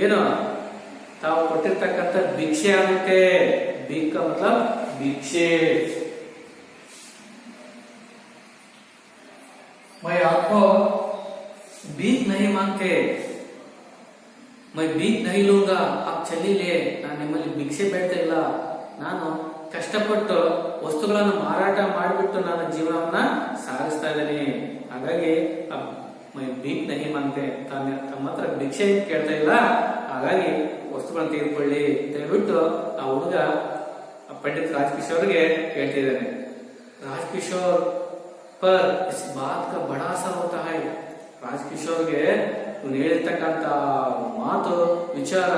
ಏನು ತಾವು ಕೊಟ್ಟಿರ್ತಕ್ಕಂಥ ಭಿಕ್ಷೆ ಆಗುತ್ತೆ. भीख का मतलब भिक्षे. मैं आपको भीख नहीं मांगते, मैं भीख नहीं लूंगा, आप चली ले. ನಾನು ನಿಮ್ಮಲ್ಲಿ ಭಿಕ್ಷೆ ಬೇಡ್ತಾ ಇಲ್ಲ, ನಾನು ಕಷ್ಟಪಟ್ಟು ವಸ್ತುಗಳನ್ನು ಮಾರಾಟ ಮಾಡಿಬಿಟ್ಟು ನಾನು ಜೀವನವನ್ನ ಸಾಗಿಸ್ತಾ ಇದ್ದೀನಿ. ಹಾಗಾಗಿ मैं भीख नहीं मांगते, ತಮ್ಮ ಹತ್ರ ಭಿಕ್ಷೆ ಕೇಳ್ತಾ ಇಲ್ಲ, ಹಾಗಾಗಿ ವಸ್ತುಗಳನ್ನು ತೆಗೆದುಕೊಳ್ಳಿ ಅಂತ ಹೇಳ್ಬಿಟ್ಟು ಆ ಹುಡುಗ पंडित राजकिशोरಗೆ ಹೇಳ್ತಿದ್ದಾನೆ. राजकिशोर पर इस बात का बड़ा असर होता है. ರಾಜಕಿಶೋರ್ಗೆ ಇವನು ಹೇಳಿರ್ತಕ್ಕಂಥ ಮಾತು ವಿಚಾರ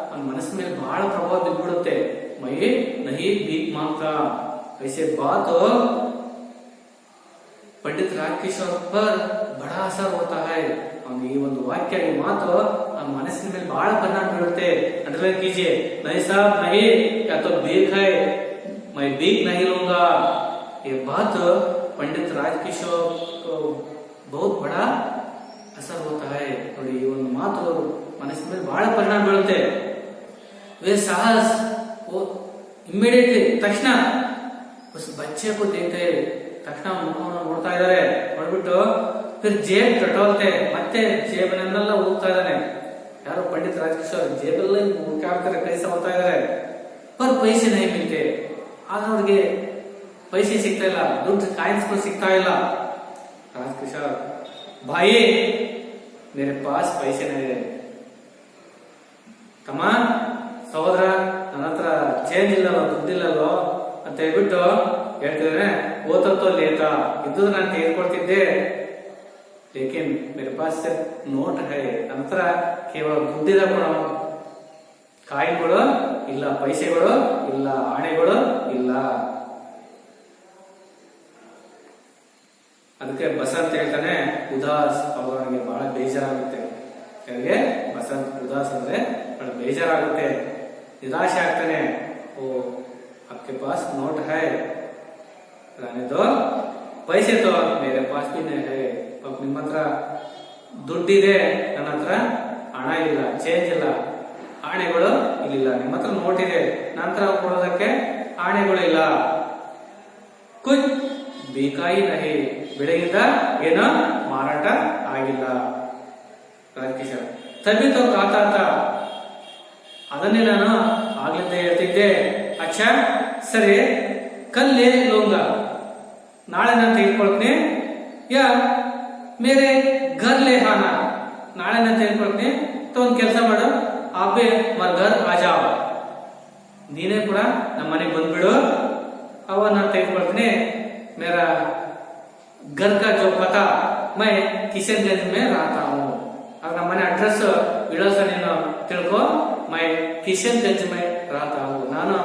ಅವನ ಮನಸ್ಸಿನ ಮೇಲೆ ಬಹಳ ಪ್ರಭಾವ ಬಿದ್ಬಿಡುತ್ತೆ. ಮೈ ನಹಿ ಭೀಕ್ ಮಾಂಗ್ತಾ ऐसे बात पंडित राजकिशोर पर बड़ा असर होता है. ಅವನಿಗೆ ಈ ಒಂದು ವಾಕ್ಯ, ಈ ಮಾತು ಅವನ ಮನಸ್ಸಿನ ಮೇಲೆ ಬಹಳ ಪರಿಣಾಮ ಬೀಳುತ್ತೆ. अंडरलाइन कीजिए, नहीं साहब नहीं, या तो भीख है, मैं भीख नहीं लूंगा. ये बात पंडित राजकिशोर को बहुत बड़ा असर होता है. ನೋಡಿ, ಈ ಒಂದು ಮಾತು ಮನಸ್ಸಿನ ಮೇಲೆ ಬಹಳ ಪರಿಣಾಮ ಬೀಳುತ್ತೆ. वे साहस वो इमीडिएटली ತಕ್ಷಣ उस बच्चे को देखते, ತಕ್ಷಣ ಮುಖವನ್ನು ನೋಡ್ತಾ ಇದ್ದಾರೆ. ನೋಡ್ಬಿಟ್ಟು फिर जेब टटोलते, ಮತ್ತೆ ಜೇಬನ್ನೆಲ್ಲ ಹುಡುಕ್ತಾ ಇದ್ದಾನೆ. ಯಾರು पंडित राजकिशोर ಜೇಬೆಲ್ಲ ಹುಡುಕಾಡ್ತಾರೆ, ಕೈ ಸವರ್ತಾ ಇದ್ದಾರೆ. पर पैसे नहीं मिलते. ಆದ್ರೆ ಅವ್ರಿಗೆ पैसे ಸಿಗ್ತಾ ಇಲ್ಲ, ದುಡ್ಡು ಕಾಯಿನ್ಸ್ಗಳು ಸಿಗ್ತಾ ಇಲ್ಲ. राजकिशोर भाई मेरे पास पैसे नहीं है. ತಮ್ಮ, ಸಹೋದರ, ನನ್ನ ಹತ್ರ ಚೇಂಜ್ ಇಲ್ಲವೋ, ದುಡ್ಡಿಲ್ಲವೋ ಅಂತ ಹೇಳ್ಬಿಟ್ಟು ಹೇಳ್ತಿದ್ರೆ, ಓತತ್ತೋ ಲೇತಾ, ಇದ್ದು ನಾನು ತೆಗೆದುಕೊಳ್ತಿದ್ದೆ. लेकिन मेरे पास सिर्फ नोट है, ನನ್ನ ಹತ್ರ ಕೇವಲ ದುಡ್ಡಿದ ಕಾಯಿನ್ಗಳು ಇಲ್ಲ, ಪೈಸೆಗಳು ಇಲ್ಲ, ಆಣೆಗಳು ಇಲ್ಲ. ಅದಕ್ಕೆ ಬಸಂತ್ ಹೇಳ್ತಾನೆ ಉದಾಸ್. ಅವನಿಗೆ ಬಹಳ ಬೇಜಾರಾಗುತ್ತೆ. ಯಾರಿಗೆ? ಬಸಂತ್. ಉದಾಸ್ ಅಂದ್ರೆ ಬಹಳ ಬೇಜಾರಾಗುತ್ತೆ, ನಿರಾಶೆ ಆಗ್ತಾನೆ. ಓ आपके पास नोट है, रहने दो, पैसे तो मेरे पास भी नहीं है. ನಿಮ್ಮ ಹತ್ರ ದುಡ್ಡಿದೆ, ನನ್ನ ಹತ್ರ ಹಣ ಇಲ್ಲ, ಚೇಂಜ್ ಇಲ್ಲ, ಆಣೆಗಳು ಇಲ್ಲ. ನಿಮ್ಮ ಹತ್ರ ನೋಟ್ ಇದೆ, ನನ್ನ ಹತ್ರ ಕೊಡೋದಕ್ಕೆ ಆಣೆಗಳು ಇಲ್ಲ. ಕುಚ್ ಬೇಕಾಯಿ ನಹಿ, ಬೆಳಗಿಂದ ಏನೋ ಮಾರಾಟ ಆಗಿಲ್ಲ. ರಾಜಕಿಶೋರ್ ತಬ್ಬಿತೋ ಕಾತಾತ, ಅದನ್ನೇ ನಾನು ಆಗ್ಲಿಂದ ಹೇಳ್ತಿದ್ದೆ. ಅಚ್ಚಾ ಸರಿ, ಕಲ್ಲೇ ಲೋಂಗ, ನಾಳೆ ನಾನು ತೆಗೆದುಕೊಳ್ತೀನಿ. ಯಾ ಮೇರೆ ಘರ್ ಲೇ ಆನಾ, ನಾಳೆ ನಾನು ತೆಗೆದುಕೊಳ್ತೀನಿ. ಒಂದು ಕೆಲಸ ಮಾಡು, ಆಪೆ ಮರ್ ಘರ್ ಆ ಜಾವ್, ನೀನೇ ಕೂಡ ನಮ್ಮ ಮನೆಗೆ ಬಂದ್ಬಿಡು, ಅವ ನಾನು ತೆಗೆದುಕೊಳ್ತೀನಿ. ಮೇರಾ घर का जो पता मैं किशनगंज में रहता हूँ. अब नಮ್ಮನೆ ಅಡ್ರೆಸ್ ವಿಳಾಸ ನೀನು ತಿಳ್ಕೊ. मैं किशनगंज में रहता हूँ. ನಾನು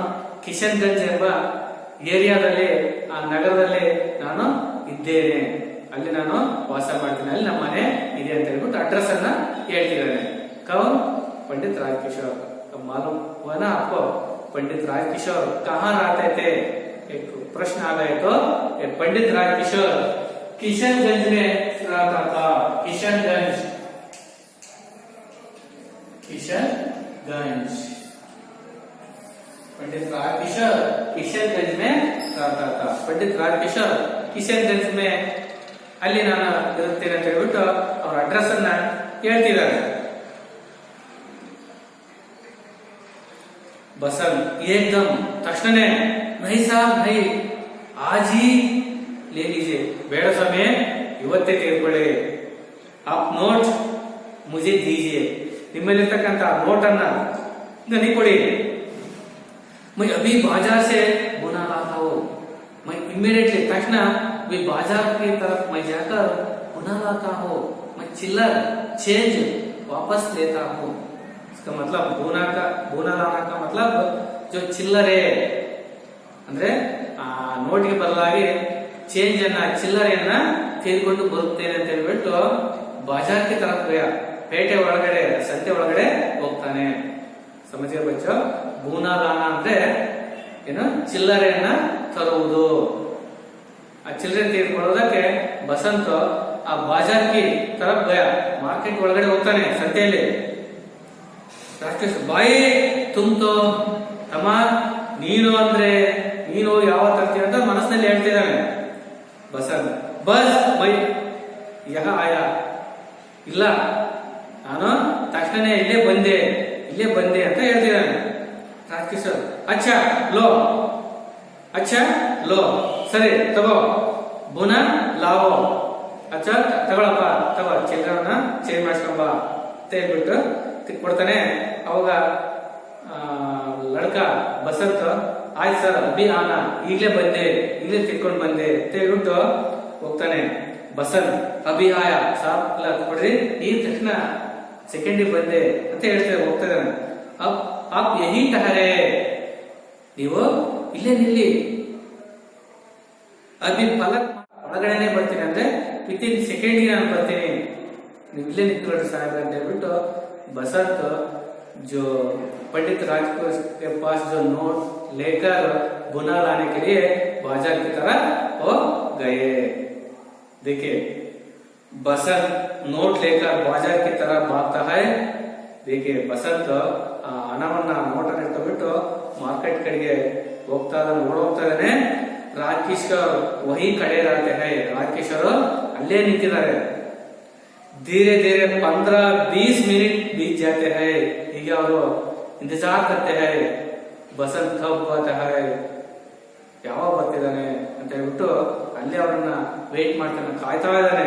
ಕಿಶನ್ಗಂಜ್ ಎಂಬ ಏರಿಯಾದಲ್ಲಿ, ಆ ನಗರದಲ್ಲಿ ನಾನು ಇದ್ದೇನೆ, ಅಲ್ಲಿ ನಾನು ವಾಸ ಮಾಡ್ತೀನಿ, ಅಲ್ಲಿ ನಮ್ಮ ಮನೆ ಇದೆ ಅಂತ ಹೇಳ್ಬಿಟ್ಟು ಅಡ್ರೆಸ್ ಅನ್ನ ಹೇಳ್ತಿದ್ದಾನೆ. कौन? पंडित राजकिशोर. अब मालूम हुआ ना आपको पंडित राजकिशोर कहाँ रहते थे? एक प्रश्न आ गए तो पंडित राजकिशोर किशनगंज में रहता था. किशनगंज, किशनगंज. पंडित राजकिशोर किशनगंज में रहता था. पंडित राजकिशोर किशनगंज में ಅಲ್ಲಿ ನಾನು ಇರುತ್ತೇನೆ ಅಂತ ಹೇಳ್ಬಿಟ್ಟು ಅವ್ರ ಅಡ್ರೆಸ್ ಅನ್ನ ಹೇಳ್ತಿದ್ದಾರೆ. बसंत एकदम तक्षण नहीं साहब नहीं, आज ही ले लीजिए, ಬೇಡ ಸ್ವಾಮಿ, ಇವತ್ತೇ ತೆಗೆದುಕೊಳ್ಳಿ. ಆಪ್ ನೋಟ್ ಮುझे दीजिए, ನಿಮ್ಮಲ್ಲಿರ್ತಕ್ಕಂಥ ನೋಟ್ ಅನ್ನ ನನಗೆ ಕೊಡಿ. मैं अभी बाजार से बुना लाता हूँ. मैं इमीडिएटली तक्षण वे बाजार की तरफ मैं जाकर बुना लाता हूँ. मैं चिल्लर चेंज वापस लेता हूँ. इसका मतलब बुना लाना का मतलब जो चिल्लर है ಅಂದ್ರೆ ಆ ನೋಟಿಗೆ ಬದಲಾಗಿ ಚೇಂಜ್ ಅನ್ನ ಚಿಲ್ಲರೆಯನ್ನ ತೆಗೆದುಕೊಂಡು ಬರುತ್ತೇನೆ ಅಂತ ಹೇಳ್ಬಿಟ್ಟು ಬಾಜಾರ್ಗೆ ತರಕ್ ಪೇಟೆ ಒಳಗಡೆ ಸಂತೆ ಒಳಗಡೆ ಹೋಗ್ತಾನೆ. ಸಮಜಿಗೆ ಬಚ್ಚೋ. ಬೂನಾದಾನ ಅಂದ್ರೆ ಏನು, ಚಿಲ್ಲರೆಯನ್ನ ತರುವುದು. ಆ ಚಿಲ್ಲರೆ ತೆಗೆದುಕೊಳ್ಳೋದಕ್ಕೆ ಬಸಂತ ಆ ಬಾಜಾರ್ಗೆ ತರಕ್ ಮಾರ್ಕೆಟ್ ಒಳಗಡೆ ಹೋಗ್ತಾನೆ ಸಂತೆಯಲ್ಲಿ. ರಾಕ್ಷಸ ಬಾಯಿ ತುಂಬ್ತೋ ತಮ್ಮ, ನೀನು ಅಂದ್ರೆ ನೀನು ಯಾವ ತರ್ತೀಯ ಅಂತ ಮನಸ್ಸಿನಲ್ಲಿ ಹೇಳ್ತಿದ್ದಾನೆ ಬಸಂತ್. ಬಸ್ ಬೈ ಯಹ ಆಯ, ಇಲ್ಲ ನಾನು ತಕ್ಷಣ ಇಲ್ಲೇ ಬಂದೆ ಅಂತ ಹೇಳ್ತಿದ್ದಾನೆ ರಾಕ್ಷಸ. ಅಚ್ಚ ಲೋ ಸರಿ ತಗೋ, ಬುನ ಲಾವೋ, ಅಚ್ಚ ತಗೊಳಪ್ಪ, ತಗೋ ಚಿಲ್ಲರನ್ನ ಚೇಂಜ್ ಮಾಡಿಸ್ಕೊಂಬ ಅಂತ ಹೇಳ್ಬಿಟ್ಟು ಕೊಡ್ತಾನೆ. ಅವಾಗ ಲಡ್ಕ ಬಸಂತ ಆಯ್ತು ಸರ್ ಅಭಿ ಆನ, ಈಗಲೇ ತಿಳ್ಕೊಂಡು ಬಂದೆ ಅಂತ ಹೇಳ್ಬಿಟ್ಟು ಹೋಗ್ತಾನೆ. ಬಸಂತ್ ಅಭಿ ಆಯ ಸಾಬ್ ಇಲ್ಲ ಕೊಡ್ರಿ, ಈ ತಕ್ಷಣ ಸೆಕೆಂಡಿಗೆ ಬಂದೆ ಅಂತ ಹೇಳ್ತಾರೆ, ಹೋಗ್ತಾ ಇದ್ದಾನೆ. ಅಪ್ ಯಹಿ ಟಹರೆ, ನೀವು ಇಲ್ಲೇ ನಿಲ್ಲಿ, ಅಭಿ ಫಲಕ್ ಒಳಗಡೆನೆ ಬರ್ತೀನಿ ಅಂದ್ರೆ ವಿತಿನ್ ಸೆಕೆಂಡ್ಗೆ ನಾನು ಬರ್ತೀನಿ, ನೀವು ಇಲ್ಲೇ ನಿಂತ್ಕೊಳ್ರಿ ಸಾಹೇಬ್ರೆ ಅಂತ ಹೇಳ್ಬಿಟ್ಟು बसंत जो पंडित राजकोष के पास जो नोट लेकर बुना लाने के लिए बाजार की तरफ हो गए. देखिए बसंत नोट लेकर बाजार की तरफ भागता है. देखिए बसंत ಹಣವನ್ನ ನೋಟನ್ನು ಇಟ್ಬಿಟ್ಟು ಮಾರ್ಕೆಟ್ ಕಡೆಗೆ ಓಡೋಗ್ತಾ ಇದ್ದಾನೆ. ರಾಜಕಿಶೋರ್ ವಹಿ ಕಡೆ रहते हैं, ರಾಜಕಿಶೋರ್ ಅಲ್ಲೇ ನಿಂತಿದ್ದಾರೆ. धीरे धीरे 15-20 मिनट बीत जाते हैं. ಹೀಗೆ ಅವರು ಇಂತಜಾರ್ करते हैं. बसंत कब आता है, ಯಾವಾಗ ಬರ್ತಿದ್ದಾನೆ ಅಂತ ಹೇಳ್ಬಿಟ್ಟು ಅಲ್ಲೇ ಅವರನ್ನ ವೇಟ್ ಮಾಡ್ತಾನೆ, ಕಾಯ್ತಾ ಇದ್ದಾನೆ.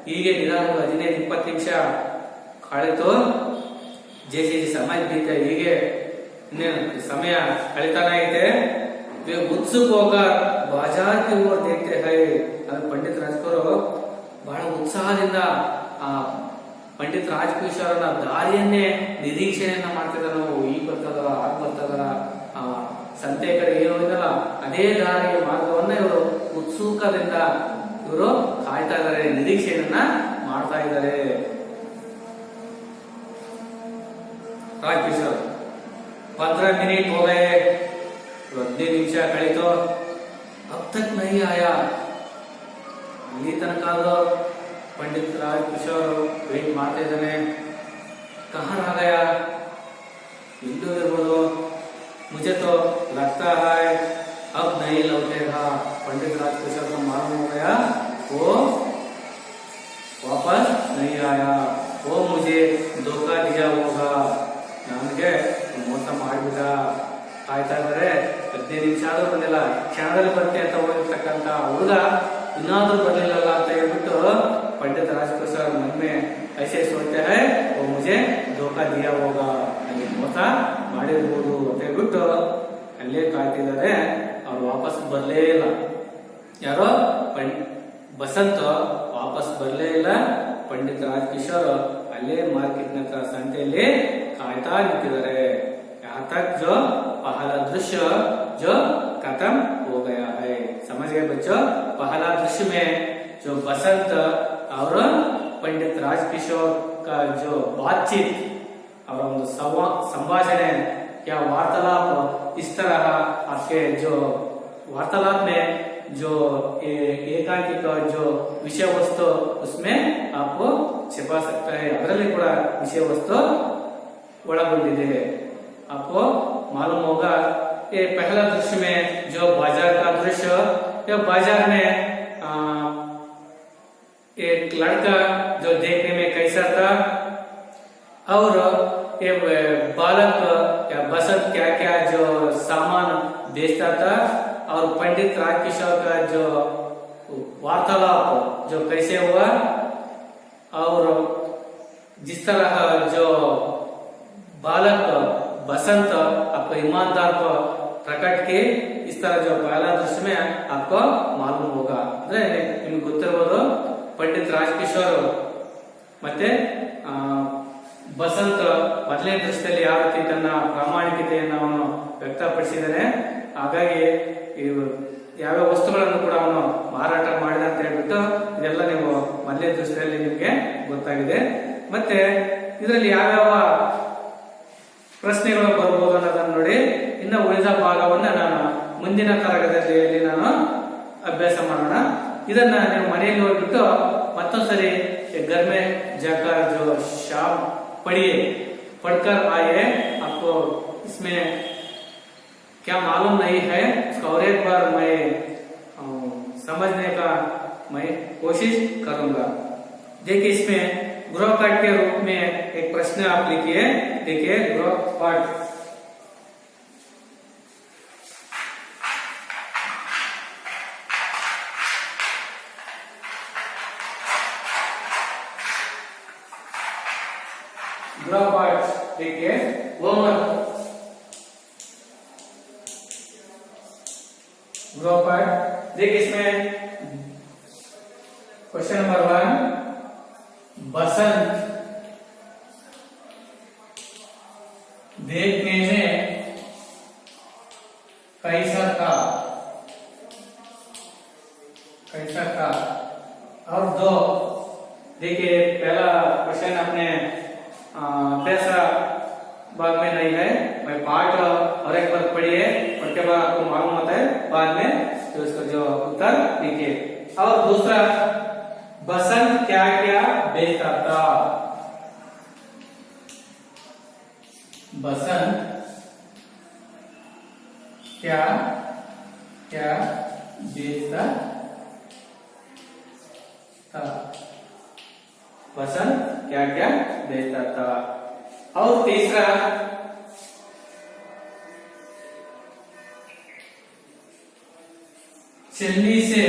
ಹೀಗೆ ನಿಧಾನ 15-20 ನಿಮಿಷ ಕಳೆತು. ಜೈಸೆ ಸಮಯ ಬೀತೆ, ಹೀಗೆ ಇನ್ನೇನು ಸಮಯ ಕಳೀತಾನೆ ಐತೆ. वे उत्सुक होकर बाजार की ओर देखते हैं. ಅದು ಪಂಡಿತ್ ರಾಜ್ಕೋರ್ ಬಹಳ ಉತ್ಸಾಹದಿಂದ ಆ ಪಂಡಿತ್ ರಾಜ್ಕಿಶೋರನ ದಾರಿಯನ್ನೇ ನಿರೀಕ್ಷೆಯನ್ನ ಮಾಡ್ತಿದ್ದಾರೆ. ಈಗ ಬರ್ತದಲ್ಲ, ಆಗ ಬರ್ತದಲ್ಲ, ಸಂತೆ ಕಡೆ ಏನು ಇದಲ್ಲ ಅದೇ ದಾರಿಯ ಮಾರ್ಗವನ್ನ ಇವರು ಉತ್ಸುಕದಿಂದ ಇವರು ಕಾಯ್ತಾ ಇದ್ದಾರೆ, ನಿರೀಕ್ಷೆಯನ್ನ ಮಾಡ್ತಾ ಇದ್ದಾರೆ. ರಾಜ್ಕಿಶೋರ್ 15 मिनट हो गए, 15 ನಿಮಿಷ ಕಳೀತು. अब तक नहीं आया. ಅಲ್ಲಿ ತನಕ पंडित राजकिशोर वेट ಮಾಡ್ತಾ ಇದ್ದಾನೆ. कहाँ रह गया, इल्लू इरಬಹುದು. मुझे तो लगता है अब नहीं लौटेगा. पंडित राजकिशोर को मालूम हो गया वो वापस नहीं आया, वो मुझे धोखा दिया होगा, ನನಗೆ ಮೋಸ ಮಾಡಿಬಿಟ್ಟ. ಕಾಯ್ತಾ ಇದ್ದಾರೆ. 15 ನಿಮಿಷ ಆದ್ರೂ ಬಂದಿಲ್ಲ. ಕ್ಷಣದಲ್ಲಿ ಬರ್ತೆ ಅಂತ ಹೋಗಿರ್ತಕ್ಕಂತ ಹುಡುಗ ಇನ್ನಾದ್ರೂ ಬರ್ಲಿಲ್ಲಲ್ಲ ಅಂತ ಹೇಳ್ಬಿಟ್ಟು पंडित राजकिशोर मन में ऐसे सोचते हैं वो मुझे धोखा दिया होगा, ಅಲ್ಲಿ ಮೋಸ ಮಾಡಿರಬಹುದು ಅಂತ ಹೇಳ್ಬಿಟ್ಟು ಅಲ್ಲೇ ಕಾಯ್ತಿದ್ದಾರೆ. ಅವ್ರು ವಾಪಸ್ ಬರ್ಲೇ ಇಲ್ಲ. ಯಾರೋ ಬಸಂತ್ ವಾಪಸ್ ಬರ್ಲೇ ಇಲ್ಲ. पंडित राजकिशोर ಅಲ್ಲೇ ಮಾರ್ಕೆಟ್ ನ ಸಂತೆಯಲ್ಲಿ ಕಾಯ್ತಾ ನಿಂತಿದ್ದಾರೆ. यहाँ तक जो पहला दृश्य जो खत्म हो गया है. समझ गए बच्चों? पहला दृश्य में जो बसंत और पंडित राजकिशोर का जो बातचीत और संभाषण या वार्तालाप, इस तरह आपके जो वार्तालाप में जो एकांकिक जो विषय वस्तु उसमें आपको छिपा सकता है. ಅದರಲ್ಲಿ ಕೂಡ ವಿಷಯ ವಸ್ತು ಒಳಗೊಂಡಿದೆ. आपको मालूम होगा ये पहला दृश्य में जो बाजार का दृश्य, या बाजार में एक लड़का जो देखने में कैसा था और ये बालक या बसंत क्या क्या जो सामान बेचता था, और पंडित राजकिशोर का जो वार्तालाप जो कैसे हुआ, और जिस तरह जो बालक बसंत आपको ईमानदार को प्रकट के, इस तरह जो पहला दृश्य में आपको मालूम होगा. ಅಂದ್ರೆ ನಿಮಗೆ ಗೊತ್ತಿರಬಹುದು पंडित राजकिशोर ಮತ್ತೆ ಬಸಂತ್ ಮೊದಲನೇ ದೃಶ್ಯದಲ್ಲಿ ಯಾವ ರೀತಿ ತನ್ನ ಪ್ರಾಮಾಣಿಕತೆಯನ್ನು ಅವನು ವ್ಯಕ್ತಪಡಿಸಿದ್ದಾನೆ, ಹಾಗಾಗಿ ಇವು ಯಾವ್ಯಾವ ವಸ್ತುಗಳನ್ನು ಕೂಡ ಅವನು ಮಾರಾಟ ಮಾಡಿದ ಅಂತ ಹೇಳ್ಬಿಟ್ಟು ಇದೆಲ್ಲ ನೀವು ಮೊದಲೇ ದೃಷ್ಟಿಯಲ್ಲಿ ನಿಮ್ಗೆ ಗೊತ್ತಾಗಿದೆ. ಮತ್ತೆ ಇದರಲ್ಲಿ ಯಾವ್ಯಾವ ಪ್ರಶ್ನೆಗಳು ಬರ್ಬೋದು ಅನ್ನೋದನ್ನ ನೋಡಿ. ಇನ್ನು ಉಳಿದ ಭಾಗವನ್ನ ನಾನು ಮುಂದಿನ ತರಗತಿಯಲ್ಲಿ ನಾನು ಅಭ್ಯಾಸ ಮಾಡೋಣ. ಇದನ್ನ ನೀವು ಮನೆಯಲ್ಲಿ ಹೋಗ್ಬಿಟ್ಟು ಮತ್ತೊಂದ್ಸರಿ घर में जाकर जो शाम पढ़िए, पढ़कर आए, आपको इसमें क्या मालूम नहीं है उसका और एक बार मैं समझने का मैं कोशिश करूंगा. देखिए इसमें गृहपाठ के रूप में एक प्रश्न आप लिखिए. देखिए गृहपाठ, गृहपाठ देखिए होमवर्क, गृहपाठ देखिए इसमें क्वेश्चन नंबर 1, बसंत देखने में कैसा था, कैसा था. और 2 देखिए पहला क्वेश्चन अपने अभ्यास भाग में नहीं है, मैं पाठ और एक बार पढ़िए, उसके बाद आपको मालूम होता है बाद में तो इसका जो उत्तर लिखिए. और दूसरा, बसंत क्या क्या बेचता था, बसंत क्या क्या बेचता था, बसंत क्या क्या बेचता था. और तीसरा, छलनी से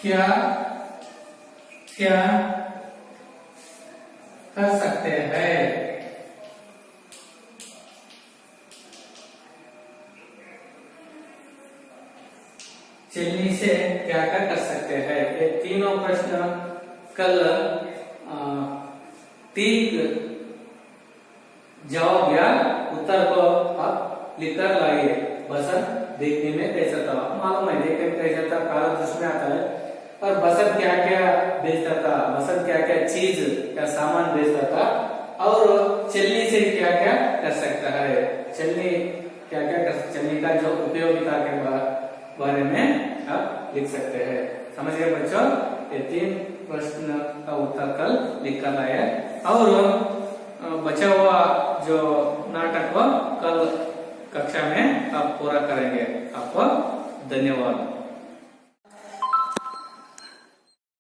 क्या क्या कर सकते हैं, छलनी से क्या क्या कर सकते हैं. ये तीनों प्रश्न कल ठीक जवाब या उत्तर को आप लिखकर लाइए. बसंत देखने में कैसा था, मालूम है देखने में कैसा था, पहला दृश्य में आता है. और बसंत क्या क्या बेचता था, बसंत क्या क्या चीज क्या सामान बेचता था. और छलनी से क्या क्या कर सकता है, छलनी क्या क्या कर, छलनी का जो उपयोगिता के बारे में आप लिख सकते हैं. समझ गए बच्चों. ये 3 प्रश्न का उत्तर कल लिख कर लाए. और बचा हुआ जो नाटक को कल कक्षा में आप पूरा करेंगे. आपको धन्यवाद.